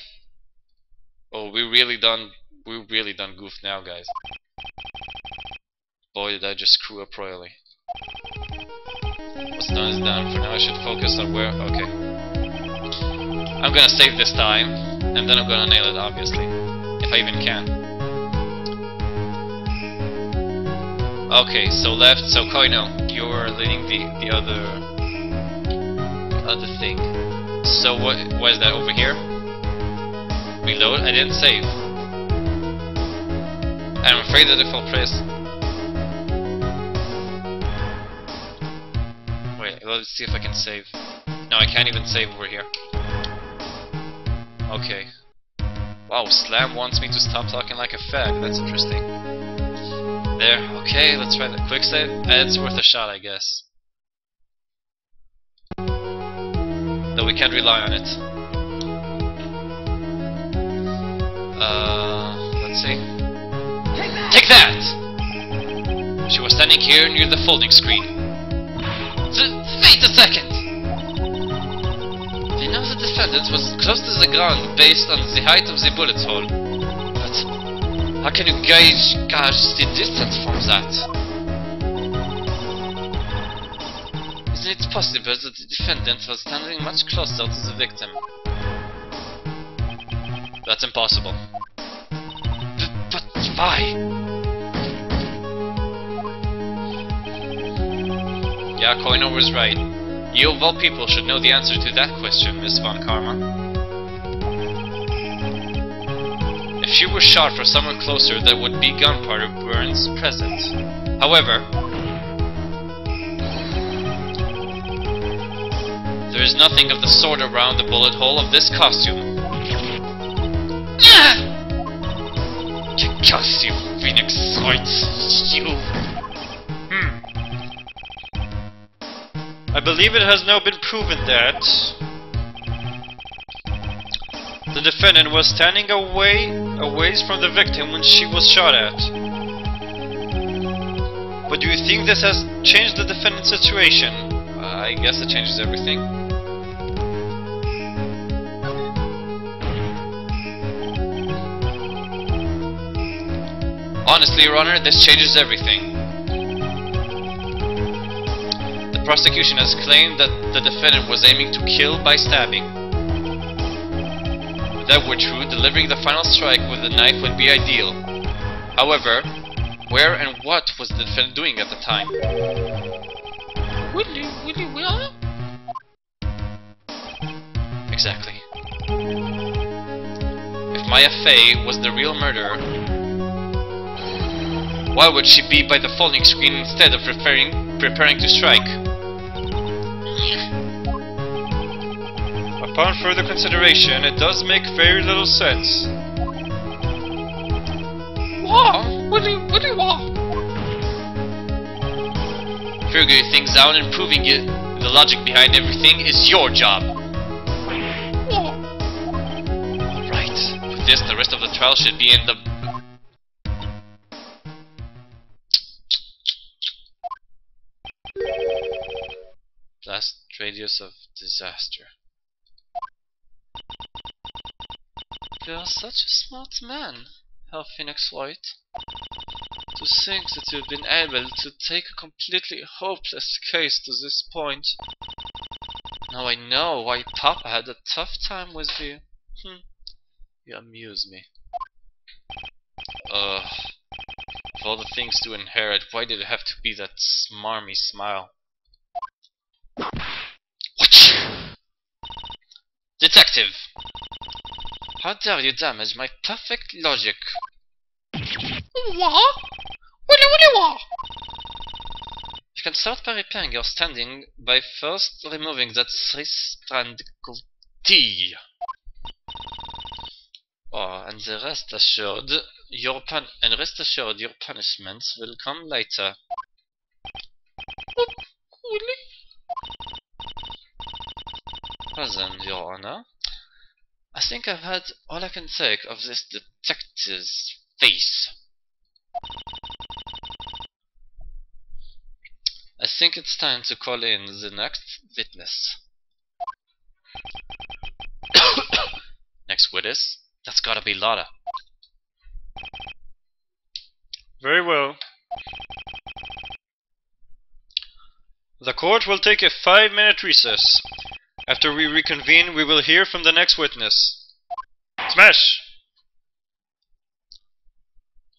Oh, we really done goofed now, guys. Boy, did I just screw up royally. What's done is done. For now, I should focus on where... Okay. I'm gonna save this time, and then I'm gonna nail it, obviously. If I even can. Okay, so left. So, Koino, you're leading the other thing. So, what is that over here? Reload? I didn't save. And I'm afraid that if I'll press... Wait, let's see if I can save. No, I can't even save over here. Okay. Wow, Slam wants me to stop talking like a fag. That's interesting. There, okay, let's try the quick save. It's worth a shot, I guess. Though we can't rely on it. Let's see. Take that! She was standing here near the folding screen. Wait a second! They know the defendant was close to the ground based on the height of the bullet hole. But how can you gauge the distance from that? Isn't it possible that the defendant was standing much closer to the victim? That's impossible. But why? Yeah, Koino was right. You of all people should know the answer to that question, Miss Von Karma. If she were shot from somewhere closer, there would be gunpowder burns present. However, there is nothing of the sort around the bullet hole of this costume. Costume, Phoenix Wright, you. I believe it has now been proven that the defendant was standing a ways from the victim when she was shot at. But do you think this has changed the defendant's situation? I guess it changes everything. Honestly, Your Honor, this changes everything. prosecution has claimed that the defendant was aiming to kill by stabbing. If that were true, delivering the final strike with a knife would be ideal. However, where and what was the defendant doing at the time? Willy, where? Exactly. If Maya Fey was the real murderer, why would she be by the folding screen instead of preparing to strike? Upon further consideration, it does make very little sense. Wow, Willy, wow. Figuring things out and proving it, the logic behind everything is your job. Wow. Right. With this, the rest of the trial should be in the... Blast radius of disaster. You're such a smart man, Herr Phoenix Wright. To think that you've been able to take a completely hopeless case to this point. Now I know why Papa had a tough time with you. You amuse me. Of all the things to inherit, why did it have to be that smarmy smile? Detective! How dare you damage my perfect logic? What? Willy, what? You can start by repairing your standing by first removing that three-strand T. Oh, and rest assured, your punishments will come later. Willy? Present, Your Honor. I think I've had all I can take of this detective's face. I think it's time to call in the next witness. Next witness? That's gotta be Lotta. Very well. The court will take a 5-minute recess. After we reconvene, we will hear from the next witness. Smash!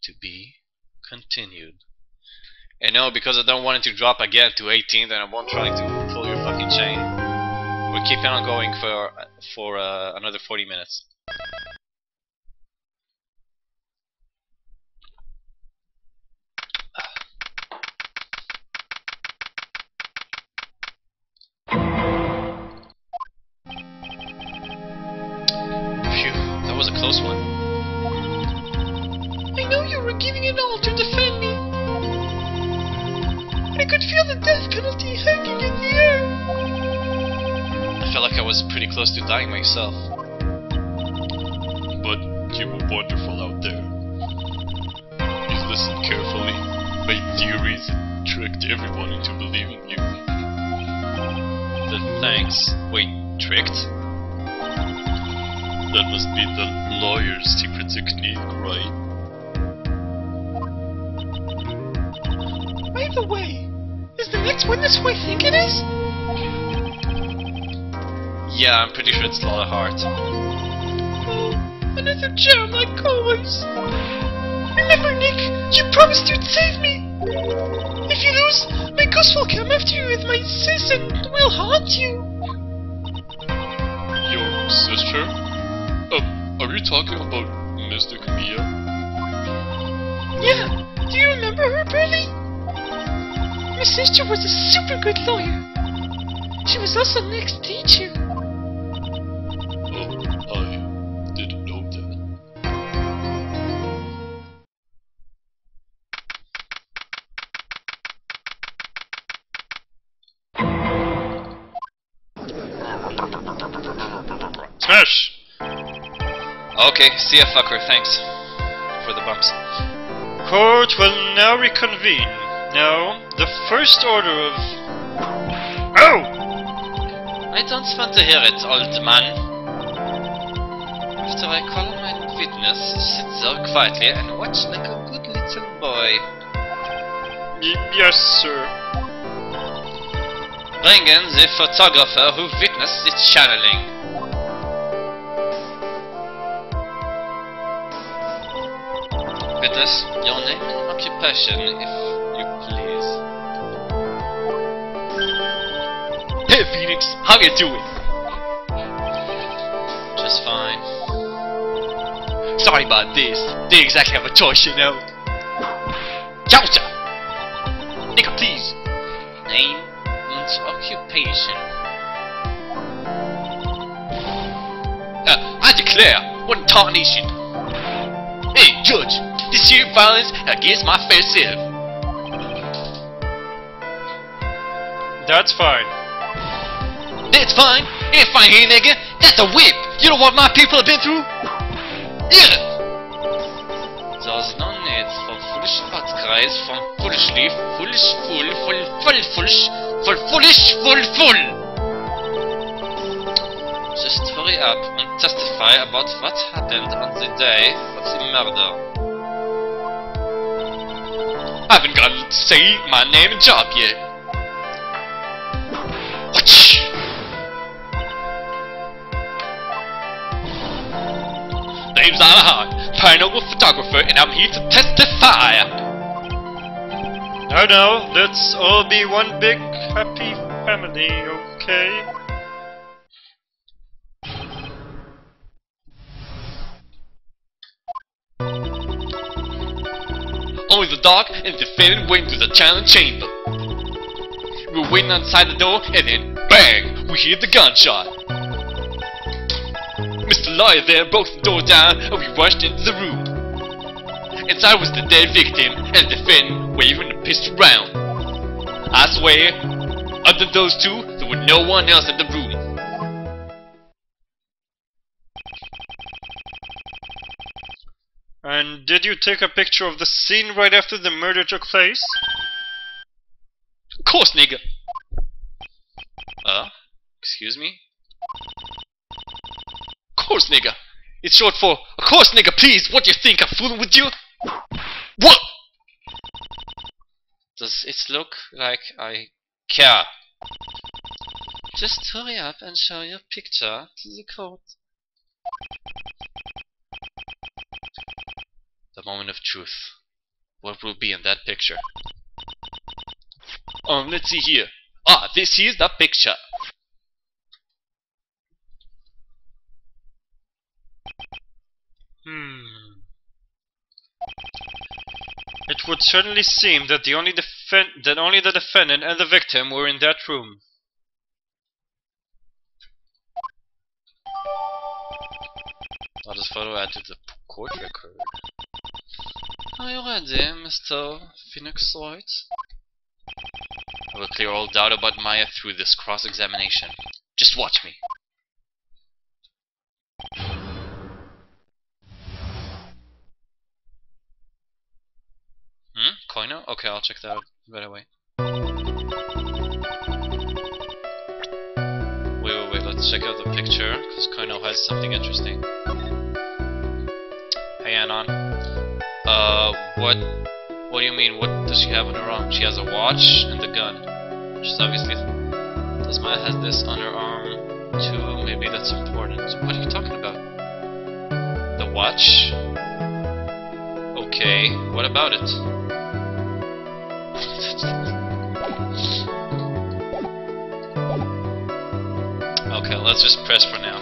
To be continued. And no, because I don't want it to drop again to 18, then I won't try to pull your fucking chain. We're keeping on going for another 40 minutes. Phew, that was a close one. I know you were giving it all to defend me. I could feel the death penalty hanging in the air. I felt like I was pretty close to dying myself. But you were wonderful out there. You listened carefully, made theories, and tricked everyone into believing you. Thanks. Wait, tricked? That must be the lawyer's secret technique, right? By the way, is the next witness who I think it is? Yeah, I'm pretty sure it's Lotta Hart. Oh, another jam like always. Remember, Nick, you promised you'd save me. If you lose, my ghost will come after you with my sis and will haunt you. Your sister? Are you talking about Mystic Mia? Yeah, do you remember her, Pearly? My sister was a super good lawyer. She was also Nick's teacher. Oh, I didn't know that. Smash! Okay, see ya, fucker. Thanks for the bumps. Court will now reconvene. Now, the first order of... Oh! I don't want to hear it, old man. After I call my witness, sit there quietly and watch like a good little boy. Yes, sir. bringen the photographer who witnessed its channeling. Witness, your name and occupation, if you please. Hey Phoenix, how you doing? Just fine. Sorry about this. Didn't exactly have a choice, you know. Yowza! Nigga, please. Name and occupation. I declare, what in tarnation. Hey, Judge, this here violence against my fair self. That's fine. That's fine. Ain't fine here, nigga. That's a whip. You know what my people have been through? Yeah. There's no need for foolish outcries from foolishly, foolish, full. Just hurry up and testify about what happened on the day of the murder. I haven't got to say my name and job yet. Watch. Name's Alahad, paranormal photographer, and I'm here to testify. No, let's all be one big happy family, okay? Only the dog and the defendant went to the challenge chamber. We were waiting outside the door, and then bang! We hear the gunshot. Mr. Lawyer there broke the door down, and we rushed into the room. Inside was the dead victim, and the defendant waving the pistol round. I swear, other than those two, there was no one else in the room. And did you take a picture of the scene right after the murder took place? Of course, nigga. Excuse me? Of course, nigga. It's short for, of course, nigga, please. What do you think, I'm fooling with you? What? Does it look like I care? Just hurry up and show your picture to the court. The moment of truth. What will be in that picture? Let's see here. This here's the picture. It would certainly seem that only the defendant and the victim were in that room. I'll just photo add to the court record. Are you ready, Mr. Phoenix Wright? I will clear all doubt about Maya through this cross-examination. Just watch me. Koino? Okay, I'll check that out right away. Wait, let's check out the picture, because Koino has something interesting. Hey, Anon. What do you mean? What does she have on her arm? She has a watch and a gun. She's obviously... Does Maya has this on her arm too? Maybe that's important. What are you talking about? The watch? Okay, what about it? Okay, let's just press for now.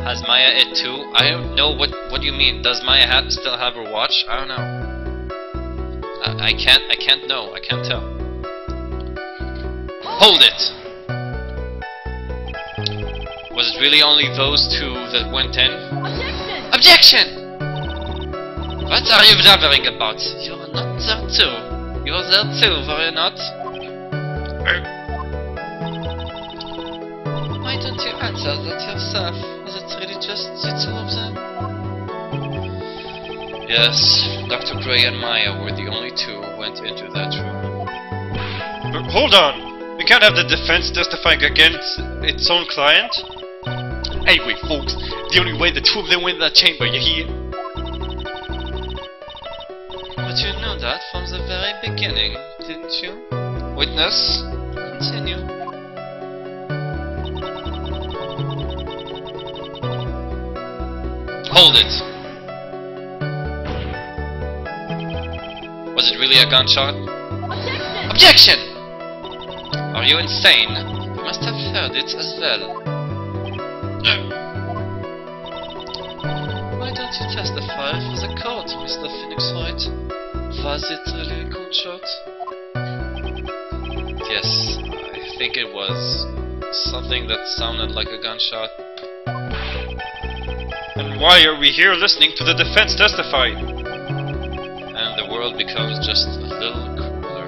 Has Maya it too? I don't know what do you mean? Does Maya still have her watch? I don't know. I can't know. I can't tell. Hold it! Was it really only those two that went in? Objection! What are you blabbering about? You're not there too. You're there too, were you not? Why don't you answer that yourself? Is it really just the two of them? Yes, Dr. Gray and Maya were the only two who went into that room. Hold on! We can't have the defense testifying against its own client? Anyway, folks, the only way the two of them went in that chamber, you hear? But you know that from the very beginning, didn't you? Witness, continue. Hold it. Was it really a gunshot? Objection! Are you insane? You must have heard it as well. Why don't you testify for the court, Mr. Phoenix Wright? Was it really a gunshot? Yes, I think it was. Something that sounded like a gunshot. And why are we here listening to the defense testify? And the world becomes just a little cooler.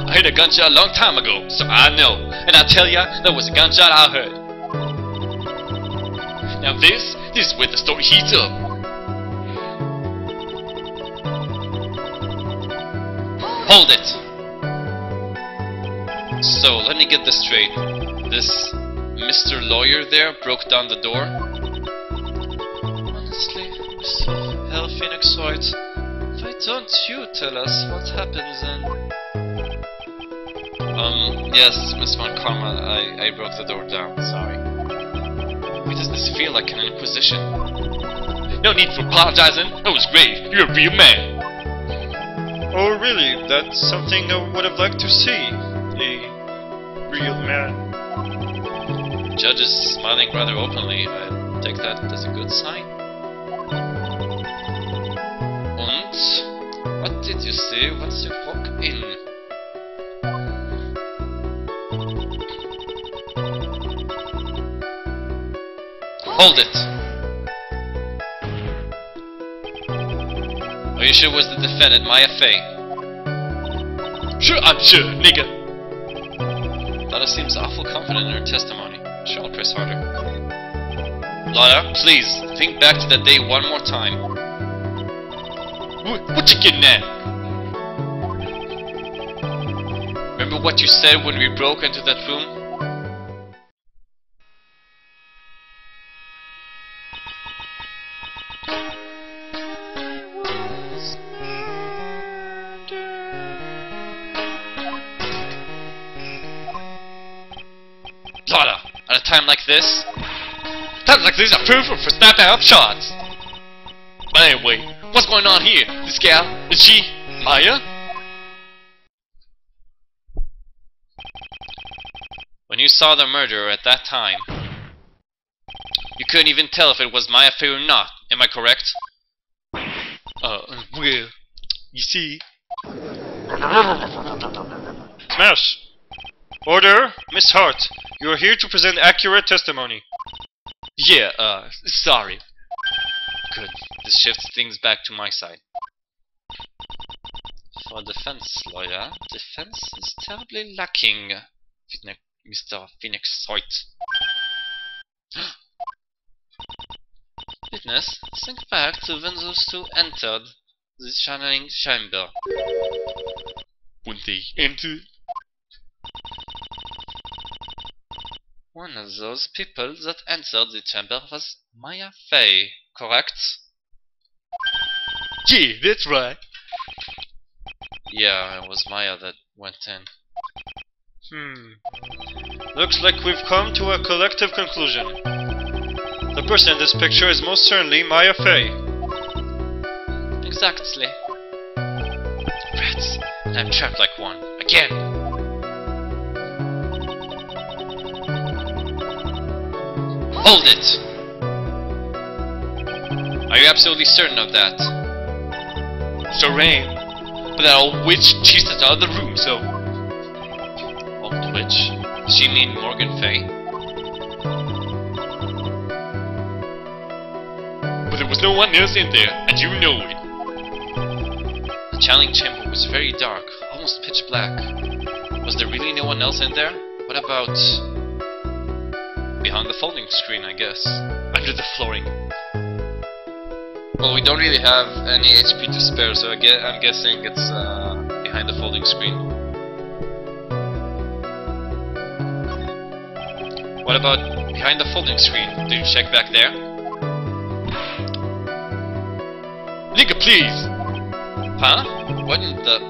I heard a gunshot a long time ago, so I know. And I tell ya, that was a gunshot I heard. Now this is where the story heats up. Hold it! So, let me get this straight. This Mr. Lawyer there broke down the door? Honestly, Mr. Hell Phoenix Wright, why don't you tell us what happened then? Yes, Miss Von Karma, I broke the door down, sorry. Why does this feel like an inquisition? No need for apologizing, that was great, you're a real man. Oh really? That's something I would have liked to see. A real man. Judge is smiling rather openly. I take that as a good sign. And what did you say once you walk in? Hold it! Are you sure it was the defendant, Maya Fey? Sure, I'm sure, nigga! Lada seems awful confident in her testimony. Sure, I'll press harder. Lada, please, think back to that day one more time. What you getting at? Remember what you said when we broke into that room? Lada, at a time like this? Times like this are perfect for snapping up shots! But anyway, what's going on here? This gal, is she Maya? When you saw the murderer at that time, you couldn't even tell if it was Maya Fey or not, am I correct? Well, you see... Smash! Order! Miss Hart, you are here to present accurate testimony. Yeah, sorry. Good. This shifts things back to my side. For defense lawyer, defense is terribly lacking, Mr. Phoenix Wright. Witness, think back to when those two entered the channeling chamber. When they entered? One of those people that entered the chamber was Maya Fey, correct? Yeah, that's right. Yeah, it was Maya that went in. Looks like we've come to a collective conclusion. The person in this picture is most certainly Maya Fey. Exactly. Rats, and I'm trapped like one. Again! Hold it! Are you absolutely certain of that? Sure am. But that old witch chased us out of the room, so... Old witch? Does she mean Morgan Fey? But there was no one else in there, and you know it. The channeling chamber was very dark, almost pitch black. Was there really no one else in there? What about... behind the folding screen, I guess. Under the flooring. Well, we don't really have any HP to spare, so I'm guessing it's behind the folding screen. What about behind the folding screen? Did you check back there? Nigga, please! Huh? What in the...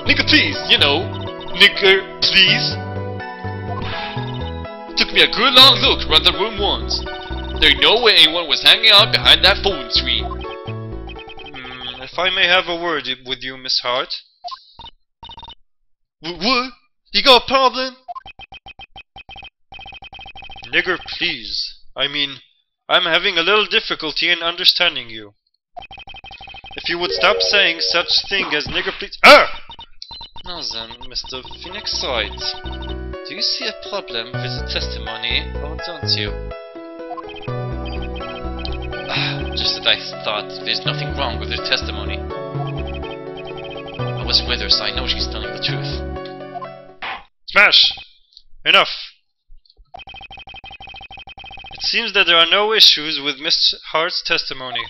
Nigga, please, you know. Nigga, please. Took me a good long look around the room once. There ain't no way anyone was hanging out behind that phone screen. If I may have a word with you, Miss Hart. What? You got a problem? Nigger, please. I mean, I'm having a little difficulty in understanding you. If you would stop saying such thing as nigger, please. Ah! Now then, Mr. Phoenix Wright, do you see a problem with the testimony, or don't you? Just that I thought there's nothing wrong with her testimony. I was with her, so I know she's telling the truth. Smash! Enough! It seems that there are no issues with Miss Hart's testimony.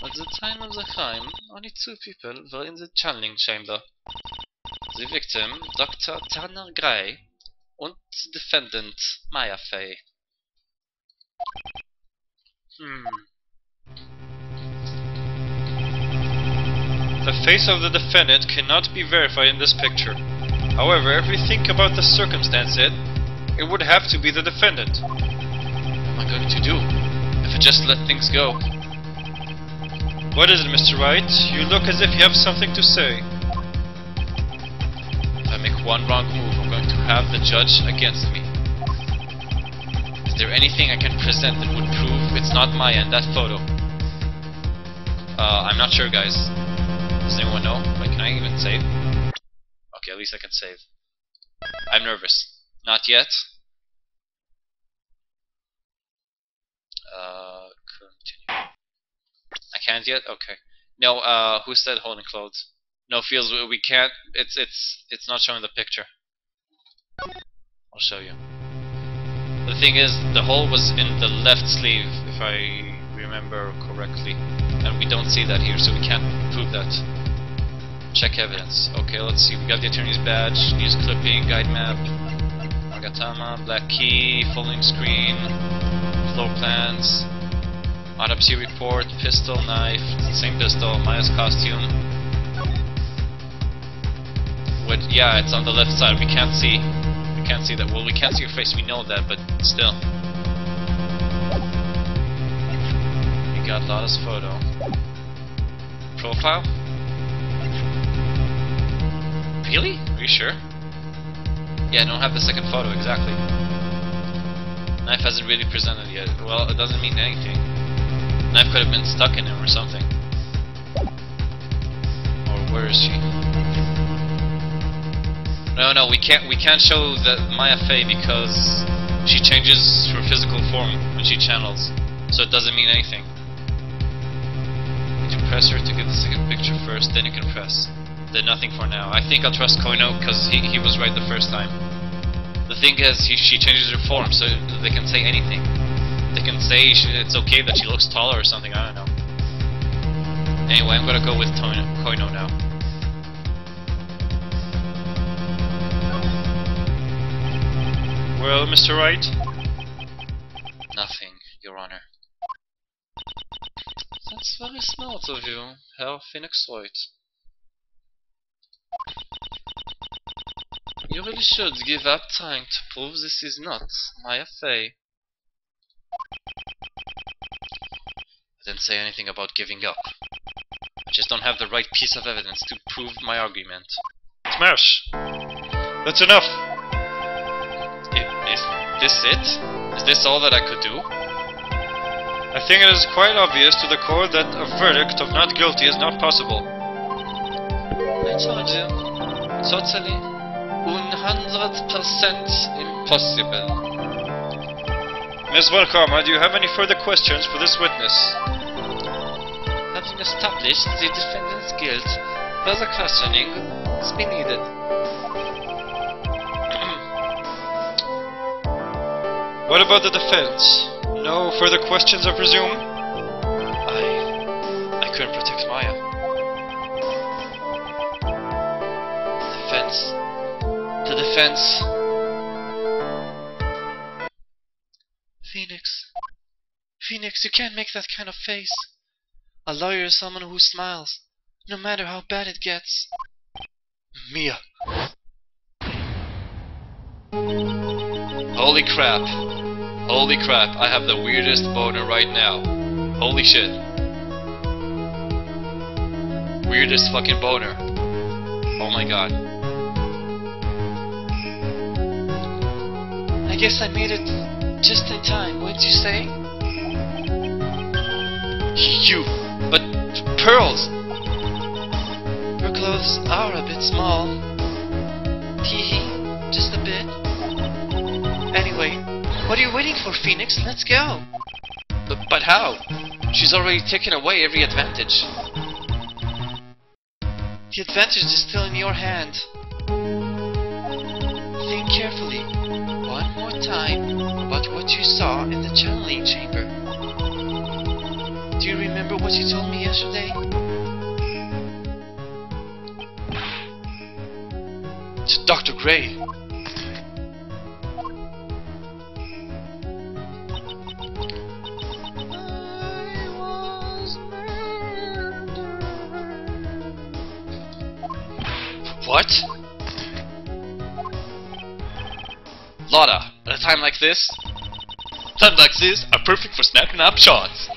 At the time of the crime, only 2 people were in the channeling chamber. The victim, Dr. Turner Gray, and the defendant, Maya Fey. The face of the defendant cannot be verified in this picture. However, if we think about the circumstances, it would have to be the defendant. What am I going to do if I just let things go? What is it, Mr. Wright? You look as if you have something to say. If I make one wrong move, I'm going to have the judge against me. Is there anything I can present that would prove it's not Maya in that photo? I'm not sure, guys. Does anyone know? Wait, can I even save? Okay, at least I can save. I'm nervous. Not yet. Continue. I can't yet? Okay. No, who said holding clothes? No, feels we can't. It's not showing the picture. I'll show you. The thing is, the hole was in the left sleeve, if I remember correctly, and we don't see that here, so we can't prove that. Check evidence. Okay, let's see. We got the attorney's badge, news clipping, guide map, Nagatama, black key, folding screen, floor plans, autopsy report, pistol, knife, same pistol, Maya's costume. What? Yeah, it's on the left side. We can't see. We can't see that. Well, we can't see your face. We know that, but still. We got Lada's photo. Profile? Really? Are you sure? Yeah, I don't have the second photo exactly. Knife hasn't really presented yet. Well, it doesn't mean anything. Knife could have been stuck in him or something. Or where is she? No, we can't show the Maya Fey because she changes her physical form when she channels, so it doesn't mean anything. You press her to get the second picture first, then you can press. Then nothing for now. I think I'll trust Koino because he was right the first time. The thing is, she changes her form, so they can say anything. They can say it's okay that she looks taller or something, I don't know. Anyway, I'm gonna go with Koino now. Well, Mr. Wright? Nothing, Your Honor. That's very smart of you, Herr Phoenix Wright. You really should give up trying to prove this is not Maya Fey. I didn't say anything about giving up. I just don't have the right piece of evidence to prove my argument. Smash! That's enough! Is this it? Is this all that I could do? I think it is quite obvious to the court that a verdict of not guilty is not possible. I told you. Totally 100% impossible. Ms. Valkama, do you have any further questions for this witness? Having established the defendant's guilt, further questioning has been needed. What about the defense? No further questions, I presume? I couldn't protect Maya. The defense. Phoenix, you can't make that kind of face. A lawyer is someone who smiles, no matter how bad it gets. Mia. Holy crap. Holy crap, I have the weirdest boner right now. Holy shit. Weirdest fucking boner. Oh my god. I guess I made it just in time, what'd you say? You! But pearls! Her clothes are a bit small. Teehee, just a bit. Anyway, what are you waiting for, Phoenix? Let's go! But how? She's already taken away every advantage. The advantage is still in your hand. Think carefully, one more time, about what you saw in the channeling chamber. Do you remember what you told me yesterday? To Dr. Gray. What? Lotta, at a time like this? Times like this are perfect for snapping up shots.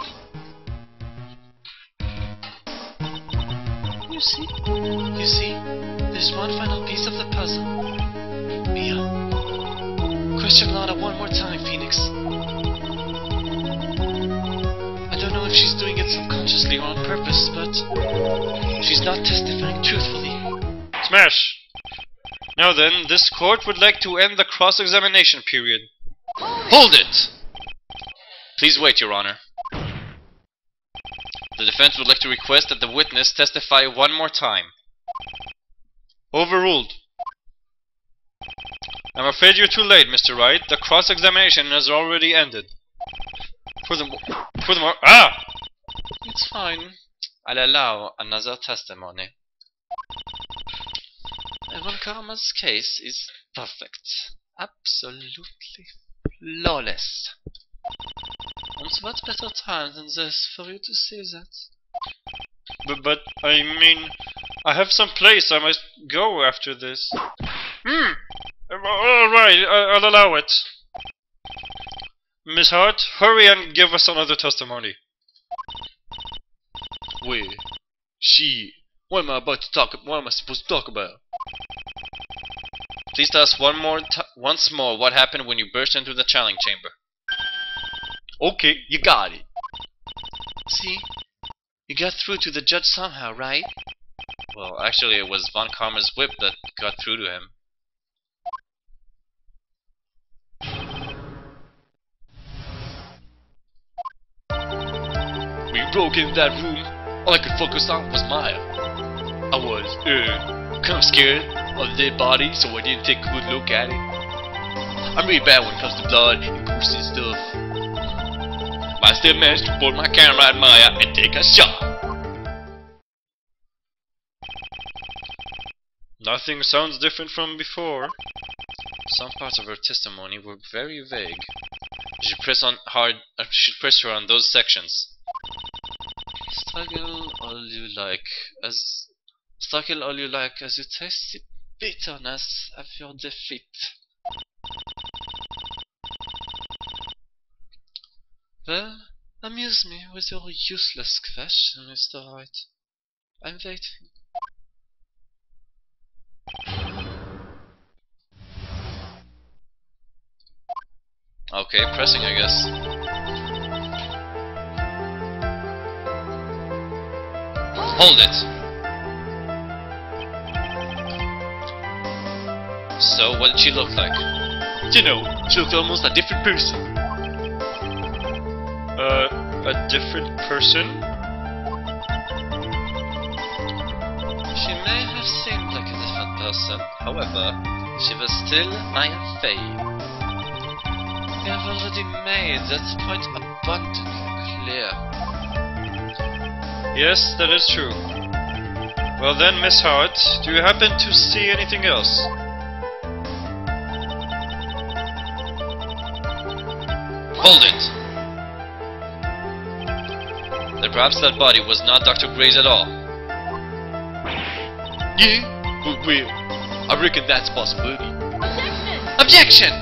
You see, there's one final piece of the puzzle. Mia. Question Lotta one more time, Phoenix. I don't know if she's doing it subconsciously or on purpose, but she's not testifying truthfully. Smash! Now then, this court would like to end the cross-examination period. Hold it! Please wait, Your Honor. The defense would like to request that the witness testify one more time. Overruled. I'm afraid you're too late, Mr. Wright. The cross-examination has already ended. Furthermore, It's fine. I'll allow another testimony. Evan Karma's case is perfect. Absolutely flawless. And what better time than this for you to see that? but I mean, I have some place I must go after this. Alright, I'll allow it. Miss Hart, hurry and give us another testimony. Wait. What am I supposed to talk about? Please tell us once more what happened when you burst into the channeling chamber. Okay, you got it. See? You got through to the judge somehow, right? Well, actually it was Von Karma's whip that got through to him. When you broke into that room, all I could focus on was Maya. I was, kind of scared of the dead body, so I didn't take a good look at it. I'm really bad when it comes to blood and goosey stuff. But I still managed to point my camera at Maya and take a shot. Nothing sounds different from before. Some parts of her testimony were very vague. You should press her on those sections. Struggle all you like as you taste the bitterness of your defeat. Well, amuse me with your useless question, Mr. Wright. I'm waiting. Okay, pressing, I guess. Hold it! So, what did she look like? You know, she looked almost a different person. A different person? She may have seemed like a different person, however, she was still Maya Fey. We have already made that point abundantly clear. Yes, that is true. Well then, Miss Hart, do you happen to see anything else? Hold it! that perhaps that body was not Dr. Gray's at all. Yeah? Well, I reckon that's a possibility. Objection!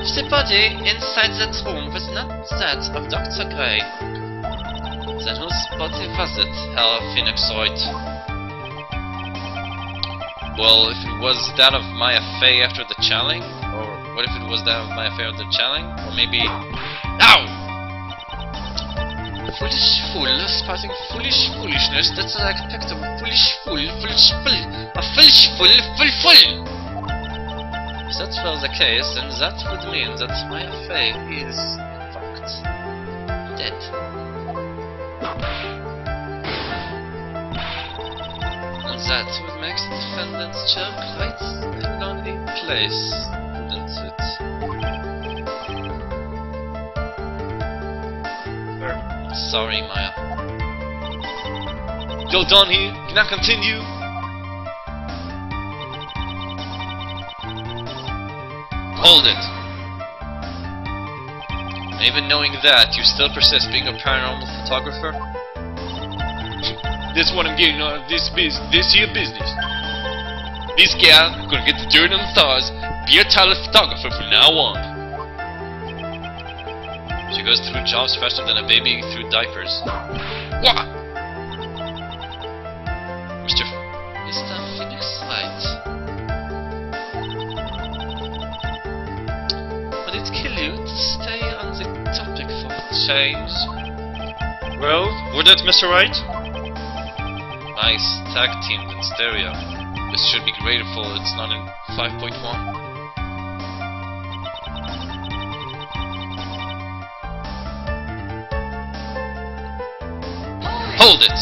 If the body inside that room was not that of Dr. Gray, then whose body was it, Herr Phoenix Wright? Well, if it was that of Maya Fey after the challenge, or what if it was that of Maya Fey after the challenge, or maybe... Ow! Foolish fool, spouting foolish foolishness, that's an aspect of a foolish fool, a foolish fool! If that were the case, then that would mean that Maya Fey is, in fact, dead. And that would make the defendant's chair quite a lonely place, wouldn't it? Sorry, Maya. Well done here. Can I continue? Hold it! And even knowing that, you still persist being a paranormal photographer? That's what I'm getting out of this here business. This gal gonna get the dirt on the stars, be a title photographer from now on. She goes through jobs faster than a baby through diapers. What? Mr. Phoenix Wright. Would it kill you to stay on the topic for a change? Well, would that, Mr. Wright? Nice tag team in stereo. This should be grateful it's not in 5.1. Hold it!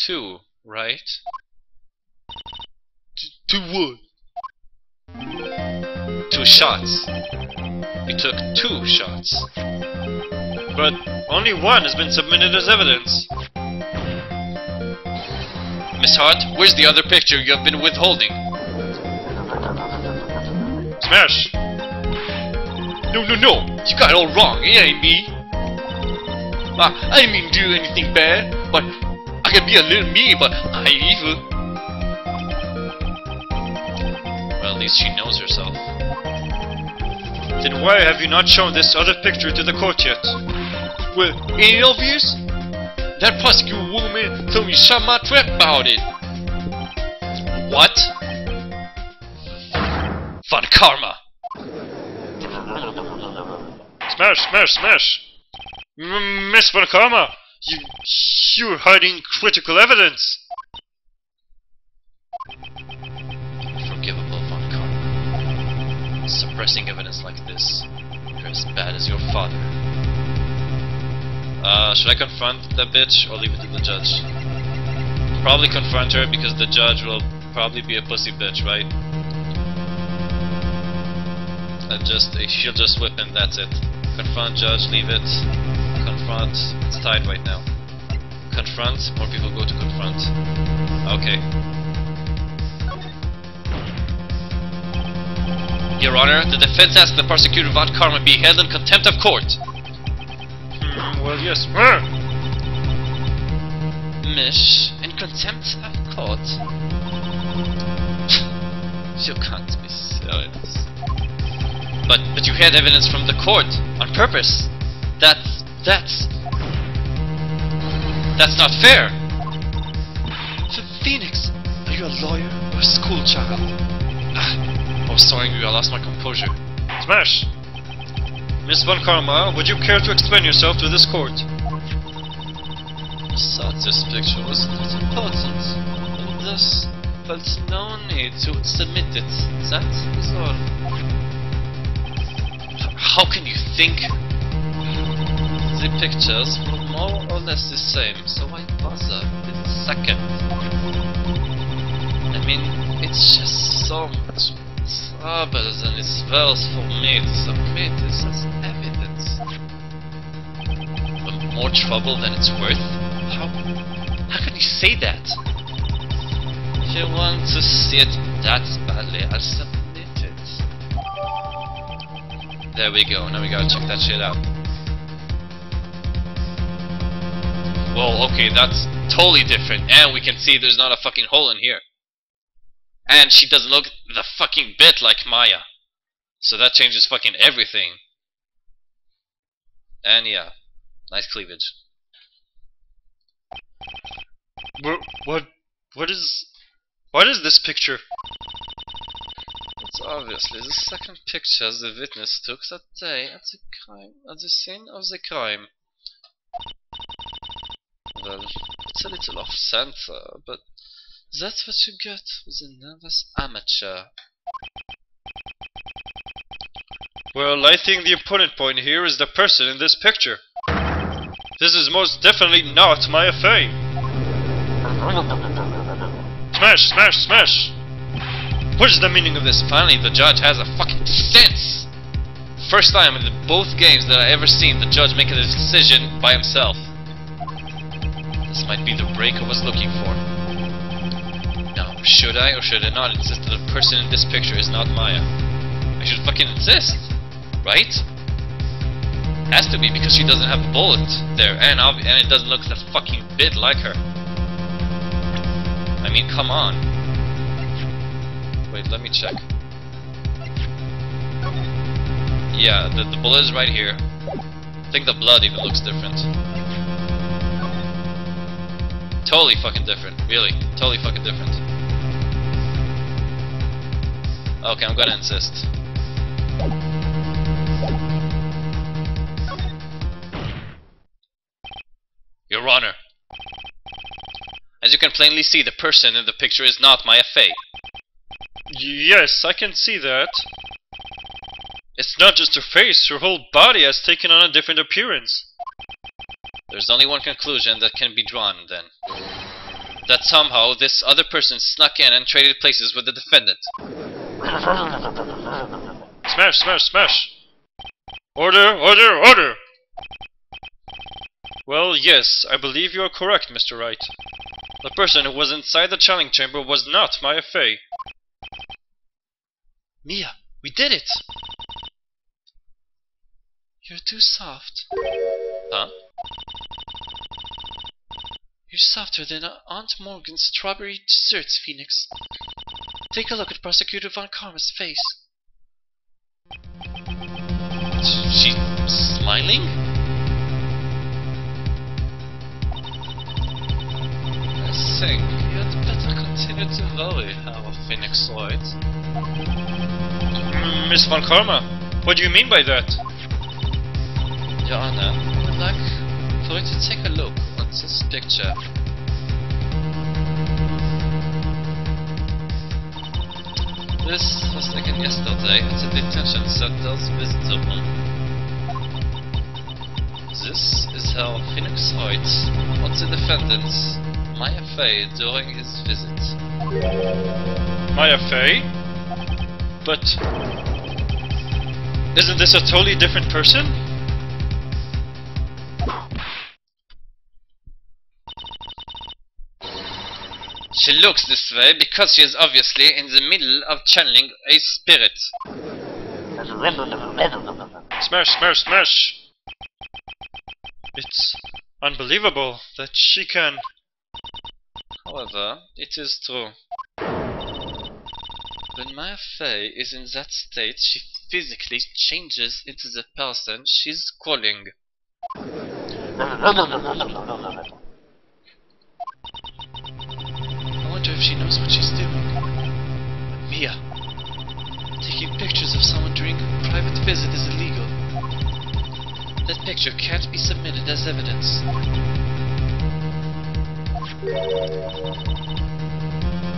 2, right? To what? 2 shots. You took 2 shots. But only one has been submitted as evidence. Miss Hart, where's the other picture you have been withholding? Smash! No, you got it all wrong, it ain't me. I didn't mean to do anything bad, but I can be a little mean, but I ain't evil. Well, at least she knows herself. Then why have you not shown this other picture to the court yet? Well, ain't it obvious? That prosecutor woman told me to shut my trap about it. What? Von Karma! Smash! Miss Von Karma, you're hiding critical evidence. Unforgivable, Von Karma. Suppressing evidence like this. You're as bad as your father. Should I confront that bitch or leave it to the judge? Probably confront her because the judge will probably be a pussy bitch, right? And she'll just whip him, that's it. Confront judge, leave it. Confront, it's tied right now. Confront, more people go to confront. Okay. Your Honor, the defense asks the prosecutor Von Karma be held in contempt of court. Well, yes. Mish, in contempt of court? You can't be serious. But you had evidence from the court on purpose. That's not fair. Phoenix, are you a lawyer or a school child? I was so angry I lost my composure. Smash! Miss Von Karma, would you care to explain yourself to this court? I thought this picture was not important, and thus felt no need to submit it. That is all. How can you think? The pictures were more or less the same, so why bother with the second? I mean, it's just so much trouble than it's worth for me to submit this as evidence. But more trouble than it's worth? How can you say that? If you want to see it that badly, I'll submit it. There we go, now we gotta check that shit out. Well, okay, that's totally different. And we can see there's not a fucking hole in here. And she doesn't look the fucking bit like Maya. So that changes fucking everything. And yeah, nice cleavage. What is this picture? It's obviously the second picture the witness took that day at the scene of the crime. Well, it's a little off-center, but that's what you get with a nervous amateur. Well, I think the important point here is the person in this picture. This is most definitely not Maya Fey. Smash, smash, smash! What is the meaning of this? Finally, the judge has a fucking sense! First time in both games that I ever seen the judge making a decision by himself. This might be the break I was looking for. Now, should I or should I not insist that the person in this picture is not Maya? I should fucking insist, right? Has to be, because she doesn't have a bullet there, and it doesn't look a fucking bit like her. I mean, come on. Wait, let me check. Yeah, the bullet is right here. I think the blood even looks different. Totally fucking different, really. Totally fucking different. Okay, I'm gonna insist. Your Honor. As you can plainly see, the person in the picture is not Maya Fey. Yes, I can see that. It's not just her face, her whole body has taken on a different appearance. There's only one conclusion that can be drawn, then. That somehow this other person snuck in and traded places with the defendant. Smash, smash, smash! Order, order, order! Well, yes, I believe you are correct, Mr. Wright. The person who was inside the challenge chamber was not Maya Fey. Mia, we did it! You're too soft. Huh? You're softer than Aunt Morgan's strawberry desserts, Phoenix. Take a look at Prosecutor Von Karma's face. She's smiling? I think you'd better continue to worry, our Phoenix Wright. Miss Von Karma, what do you mean by that? Your Honor, I would like for you to take a look at this picture. This was taken yesterday at the detention center's visitor room. This is how Phoenix Wright met the defendant, Maya Fey, during his visit. Maya Fey? But isn't this a totally different person? She looks this way because she is obviously in the middle of channeling a spirit. Smash, smash, smash! It's unbelievable that she can... However, it is true. When Maya Fey is in that state, she physically changes into the person she's calling. I wonder if she knows what she's doing. Mia, taking pictures of someone during a private visit is illegal. That picture can't be submitted as evidence.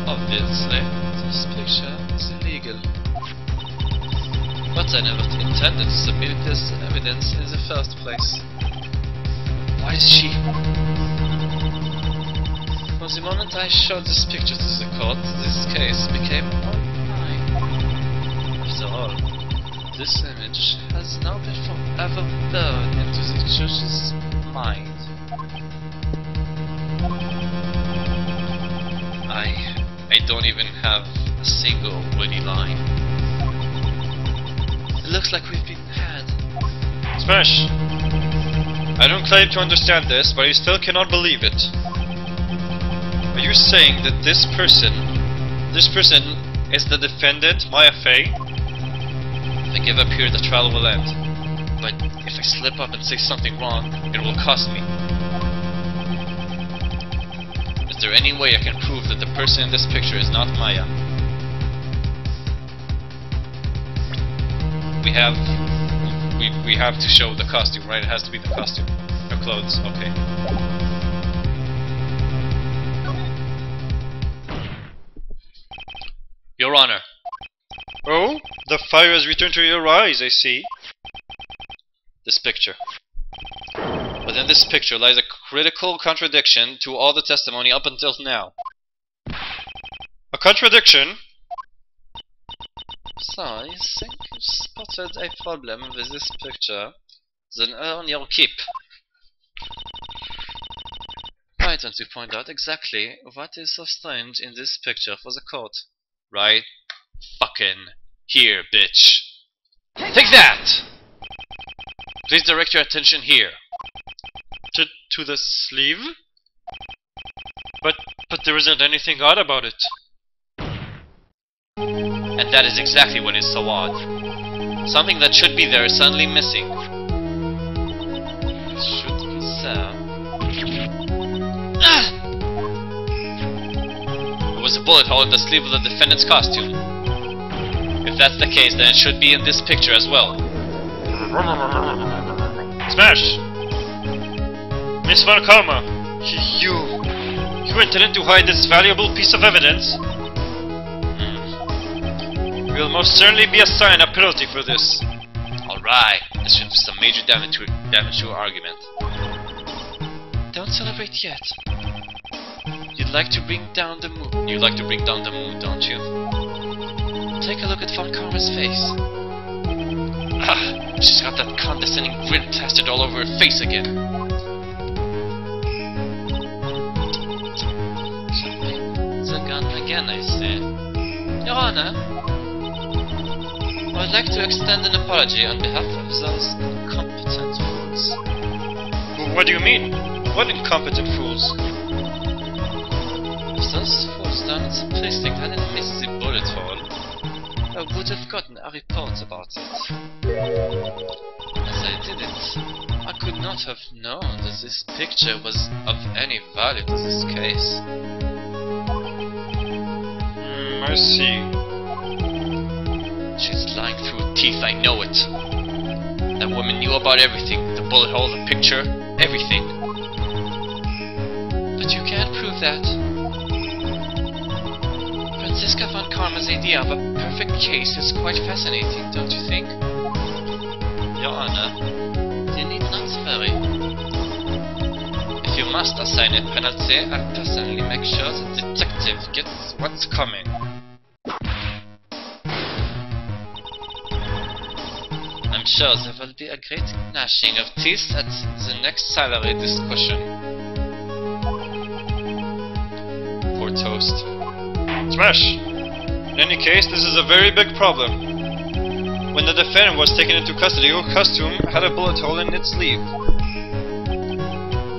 Obviously, this picture is illegal. But I never intended to submit it as evidence in the first place. Why is she... From the moment I showed this picture to the court, this case became all mine. After all, this image has now been forever burned into the judge's mind. I don't even have a single witty line. It looks like we've been had. Smash! I don't claim to understand this, but I still cannot believe it. Are you saying that this person is the defendant, Maya Fey? If I give up here, the trial will end. But if I slip up and say something wrong, it will cost me. Is there any way I can prove that the person in this picture is not Maya? We have to show the costume, right? It has to be the costume. Her clothes, okay. Your Honor. Oh? The fire has returned to your eyes, I see. This picture. Within this picture lies a critical contradiction to all the testimony up until now. A contradiction? So, I think you spotted a problem with this picture. Then earn your keep. Why don't you point out exactly what is so strange in this picture for the court? Right fucking here, bitch. Take that! Please direct your attention here. To the sleeve? But there isn't anything odd about it. And that is exactly what is so odd. Something that should be there is suddenly missing. It should be there. There was a bullet hole in the sleeve of the defendant's costume. If that's the case, then it should be in this picture as well. Smash! Miss Von Karma! You intended to hide this valuable piece of evidence? You will most certainly be assigned a penalty for this. Alright, this should do some major damage to your argument. Don't celebrate yet. You'd like to bring down the moon. You'd like to bring down the moon, don't you? Take a look at Von Karma's face. Ah, she's got that condescending grin plastered all over her face again. The gun again, I say. Your Honor, I'd like to extend an apology on behalf of those incompetent fools. What do you mean? What incompetent fools? If those fools down at the precinct hadn't missed the bullet hole, I would have gotten a report about it. As I didn't, I could not have known that this picture was of any value to this case. I see. She's lying through her teeth, I know it. That woman knew about everything. The bullet hole, the picture, everything. But you can't prove that. Franziska Von Karma's idea of a perfect case is quite fascinating, don't you think? Your Honor, you need not worry. If you must assign a penalty, I'll personally make sure the detective gets what's coming. I'm sure there will be a great gnashing of teeth at the next salary discussion. Poor toast. Smash! In any case, this is a very big problem. When the defendant was taken into custody, her costume had a bullet hole in its sleeve.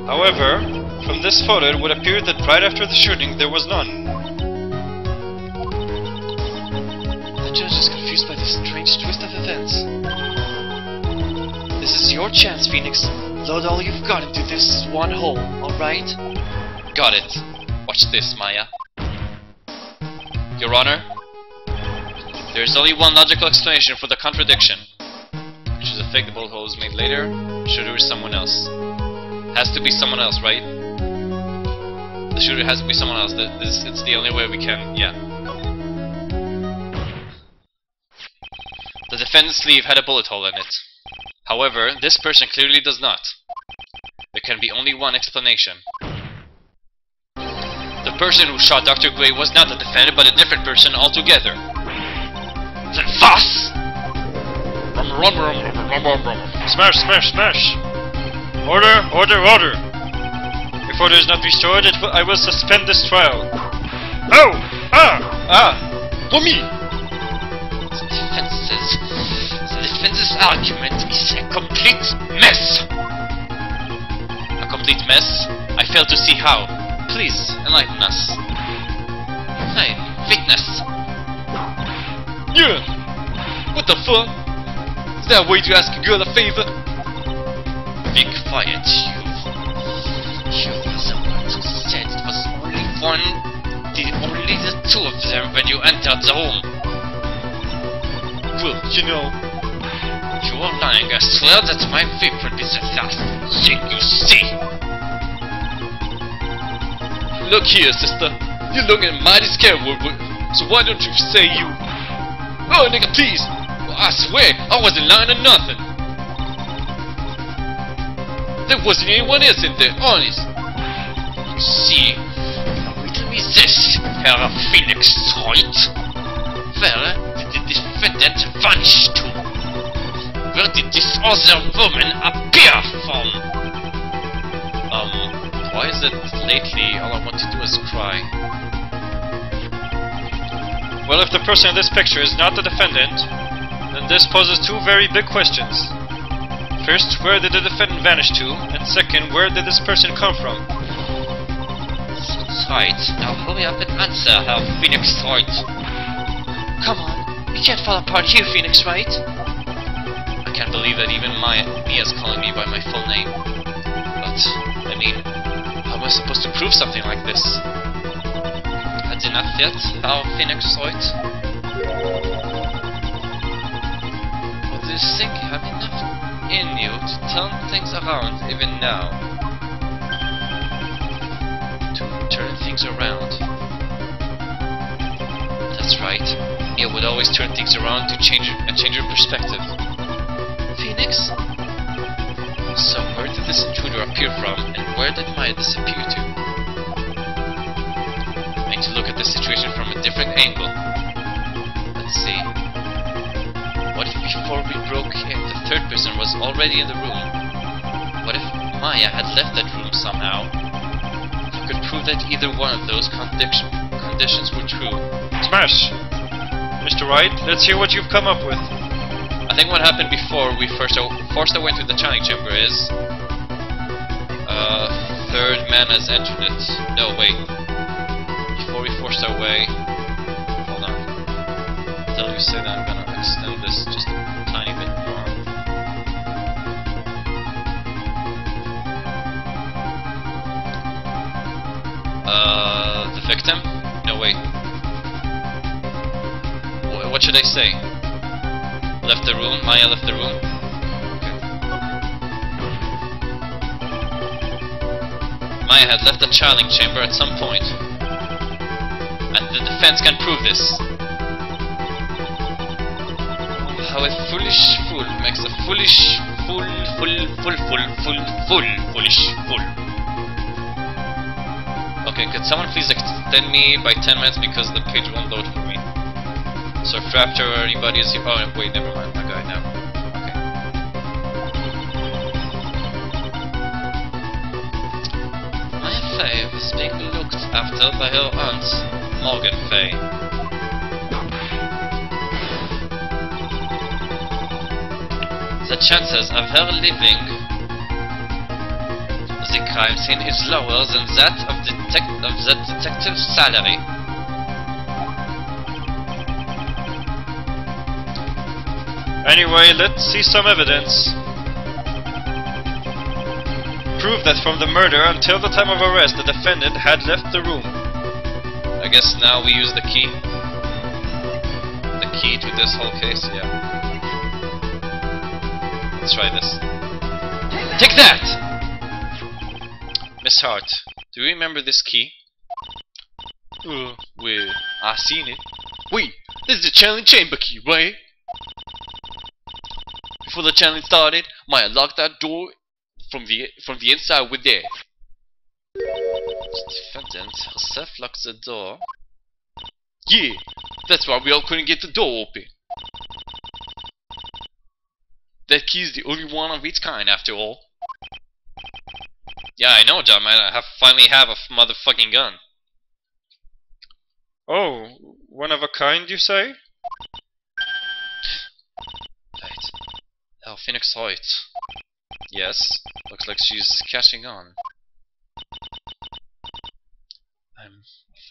However, from this photo it would appear that right after the shooting there was none. The judge is confused by this strange twist of events. This is your chance, Phoenix. Load all you've got into this one hole, alright? Got it. Watch this, Maya. Your Honor, there is only one logical explanation for the contradiction. Should the fake the bullet hole was made later, shooter is someone else. Has to be someone else, right? The shooter has to be someone else. It's the only way we can, yeah. The defendant's sleeve had a bullet hole in it. However, this person clearly does not. There can be only one explanation. The person who shot Dr. Gray was not the defendant, but a different person altogether. Then was! Smash, smash, smash! Order, order, order! If order is not restored, I will suspend this trial. Oh! Mommy! The defense's argument is a complete mess! complete mess. I fail to see how. Please, enlighten us. Hey, witness. Yeah! What the fuck? Is that a way to ask a girl a favor? Be quiet, you. You were the one who said it was only the two of them when you entered the room. Well, you know... You are lying. I swear that my whip will be the last thing you see. Look here, sister. You're looking mighty scared, so why don't you say you... Oh, nigga, please! Well, I swear, I wasn't lying or nothing. There wasn't anyone else in there, honest. You see, riddle me this, Herr Phoenix Wright. Where did the defendant vanish to? Where did this other woman appear from? Why is it lately all I want to do is cry? Well, if the person in this picture is not the defendant, then this poses two very big questions. First, where did the defendant vanish to? And second, where did this person come from? That's right. Now hurry up and answer, Herr Phoenix Wright. Come on, we can't fall apart here, Phoenix Wright. I can't believe that even Mia's calling me by my full name. But, I mean, how am I supposed to prove something like this? Had enough yet, Herr Phoenix Wright? Or do you think you have enough in you to turn things around even now? To turn things around. That's right. Mia would always turn things around to change her perspective. Phoenix? So where did this intruder appear from, and where did Maya disappear to? I need to look at this situation from a different angle. Let's see. What if before we broke in, the third person was already in the room? What if Maya had left that room somehow? If I could prove that either one of those conditions were true. Smash! Mr. Wright, let's hear what you've come up with. I think what happened before we forced our way into the channeling chamber is... third man has entered it. No, wait. Before we forced our way... Hold on. Until you say that, I'm gonna extend this just a tiny bit more. The victim? No, wait. What should I say? Left the room? Maya left the room? Okay. Maya had left the channeling chamber at some point. And the defense can prove this. How a foolish fool makes a foolish foolish fool. Okay, could someone please extend me by 10 minutes because the page won't load for me? So if Raptor or anybody is here... Oh, wait, never mind. I got it now. Okay. Maya Fey was being looked after by her aunt, Morgan Fey. The chances of her leaving the crime scene is lower than that of the detective's salary. Anyway, let's see some evidence. Prove that from the murder until the time of arrest, the defendant had left the room. I guess now we use the key. The key to this whole case, yeah. Let's try this. Take that! Miss Hart, do you remember this key? Well, I seen it. Wait, this is the channeling chamber key, right? Before the channeling started, Maya locked that door from the inside with there. The defendant herself locked the door. Yeah, that's why we all couldn't get the door open. That key is the only one of its kind, after all. Yeah, I know, John. I finally have a motherfucking gun. Oh, one of a kind, you say? Right. Oh, Phoenix Wright. Yes, looks like she's catching on.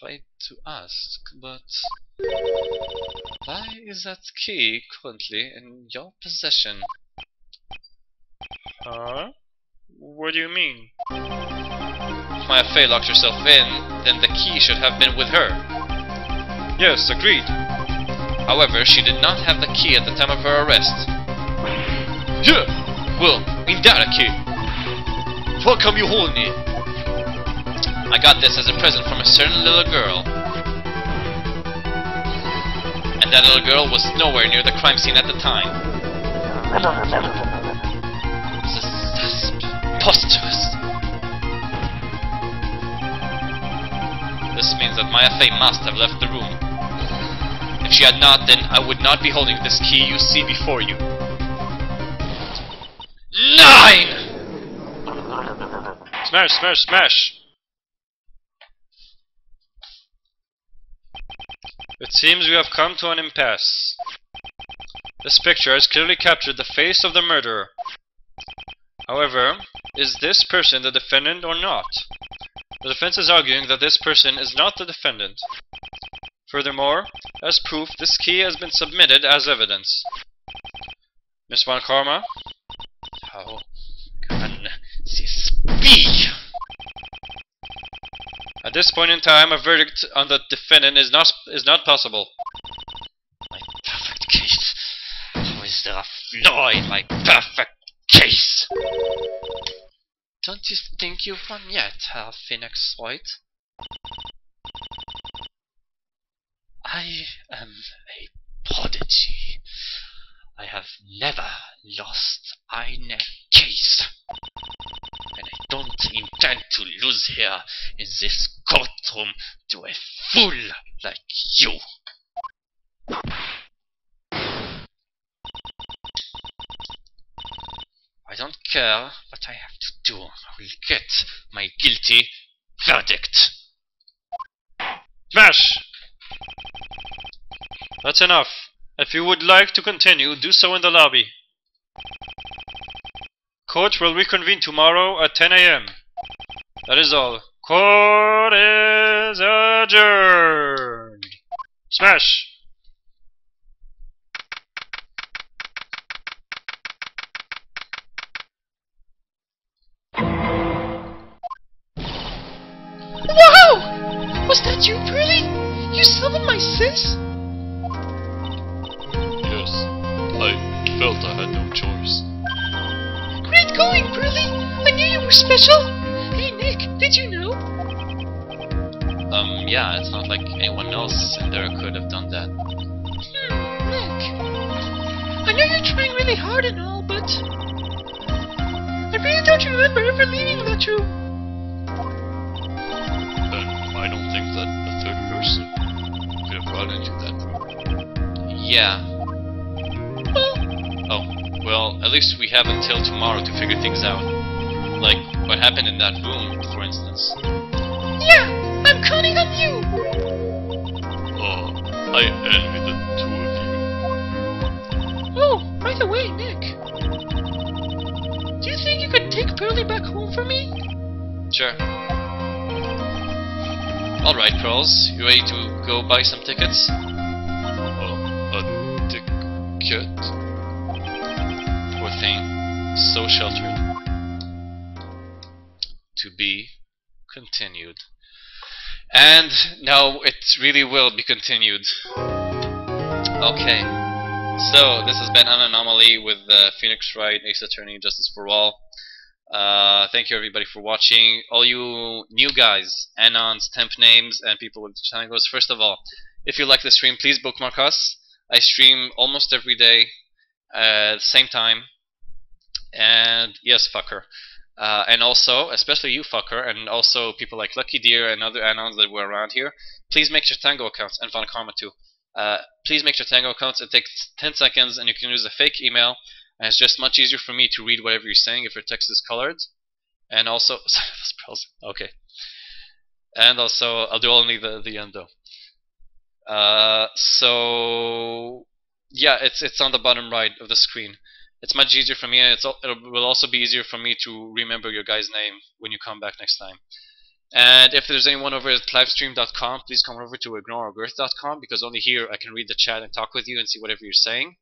right to ask, but why is that key currently in your possession? Huh? What do you mean? If Maya Fey locked herself in, then the key should have been with her. Yes, agreed. However, she did not have the key at the time of her arrest. Yeah! Well, ain't that a key? What come you holding it? I got this as a present from a certain little girl. And that little girl was nowhere near the crime scene at the time. This is preposterous. This means that Maya Fey must have left the room. If she had not, then I would not be holding this key you see before you. 9! Smash, smash, smash! It seems we have come to an impasse. This picture has clearly captured the face of the murderer. However, is this person the defendant or not? The defense is arguing that this person is not the defendant. Furthermore, as proof, this key has been submitted as evidence. Miss Von Karma? How can this be? At this point in time, a verdict on the defendant is not possible. My perfect case. How is there a flaw in my perfect case? Don't you think you've won yet, Phoenix Wright? I am a prodigy. I have never lost a case. And I don't intend to lose here in this courtroom to a fool like you. I don't care what I have to do. I will get my guilty verdict. Smash! That's enough. If you would like to continue, do so in the lobby. Court will reconvene tomorrow at 10 AM. That is all. Court is adjourned. Smash! Wow! Was that you, Pearly? You summoned my sis? Yes, I felt I had no choice. Great going, Pearly! I knew you were special! Hey, Nick, did you know? Yeah, it's not like anyone else in there could have done that. Nick. I know you're trying really hard and all, but I really don't remember ever leaving that room. And I don't think that a third person could have brought into that room. Yeah. Oh, well, at least we have until tomorrow to figure things out. Like, what happened in that room, for instance. Yeah! I'm counting on you! I envy the two of you. Oh, by the way, Nick. Do you think you could take Pearly back home for me? Sure. Alright, Pearls, you ready to go buy some tickets? A ticket? Poor thing. So sheltered. To be continued. And now it really will be continued. Okay. So, this has been an anomaly with Phoenix Wright, Ace Attorney, Justice for All. Thank you everybody for watching. All you new guys, Anons, temp names, and people with channels. First of all, if you like the stream, please bookmark us. I stream almost every day at the same time. And yes, fucker. And also, especially you fucker, and also people like Lucky Deer and other Anons that were around here, please make your Tango accounts, and Von Karma too. Please make your Tango accounts. It takes 10 seconds, and you can use a fake email, and it's just much easier for me to read whatever you're saying if your text is colored. And also, okay. And also, I'll do only the end though. So yeah, it's on the bottom right of the screen. It's much easier for me, and it will also be easier for me to remember your guy's name when you come back next time. And if there's anyone over at livestream.com, please come over to ignoreourgirth.com, because only here I can read the chat and talk with you and see whatever you're saying.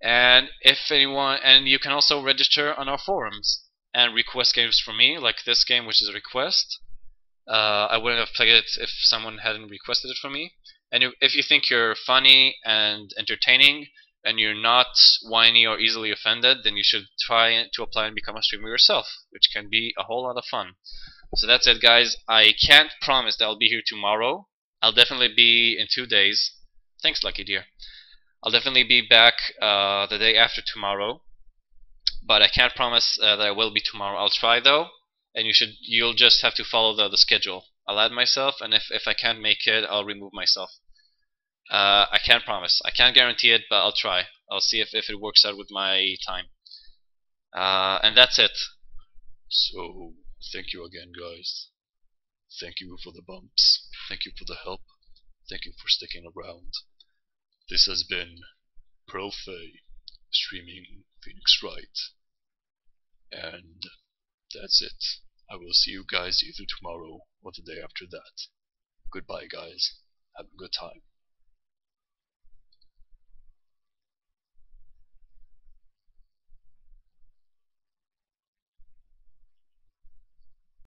And if anyone, and you can also register on our forums and request games for me, like this game, which is a request. I wouldn't have played it if someone hadn't requested it from me. And if you think you're funny and entertaining, and you're not whiny or easily offended, then you should try to apply and become a streamer yourself, which can be a whole lot of fun. So that's it, guys. I can't promise that I'll be here tomorrow. I'll definitely be in 2 days. Thanks, Lucky Dear. I'll definitely be back the day after tomorrow, but I can't promise that I will be tomorrow. I'll try though, and you'll just have to follow the schedule. I'll add myself, and if I can't make it, I'll remove myself. I can't promise. I can't guarantee it, but I'll try. I'll see if it works out with my time. And that's it. So, thank you again, guys. Thank you for the bumps. Thank you for the help. Thank you for sticking around. This has been Profe streaming Phoenix Wright. And that's it. I will see you guys either tomorrow or the day after that. Goodbye, guys. Have a good time.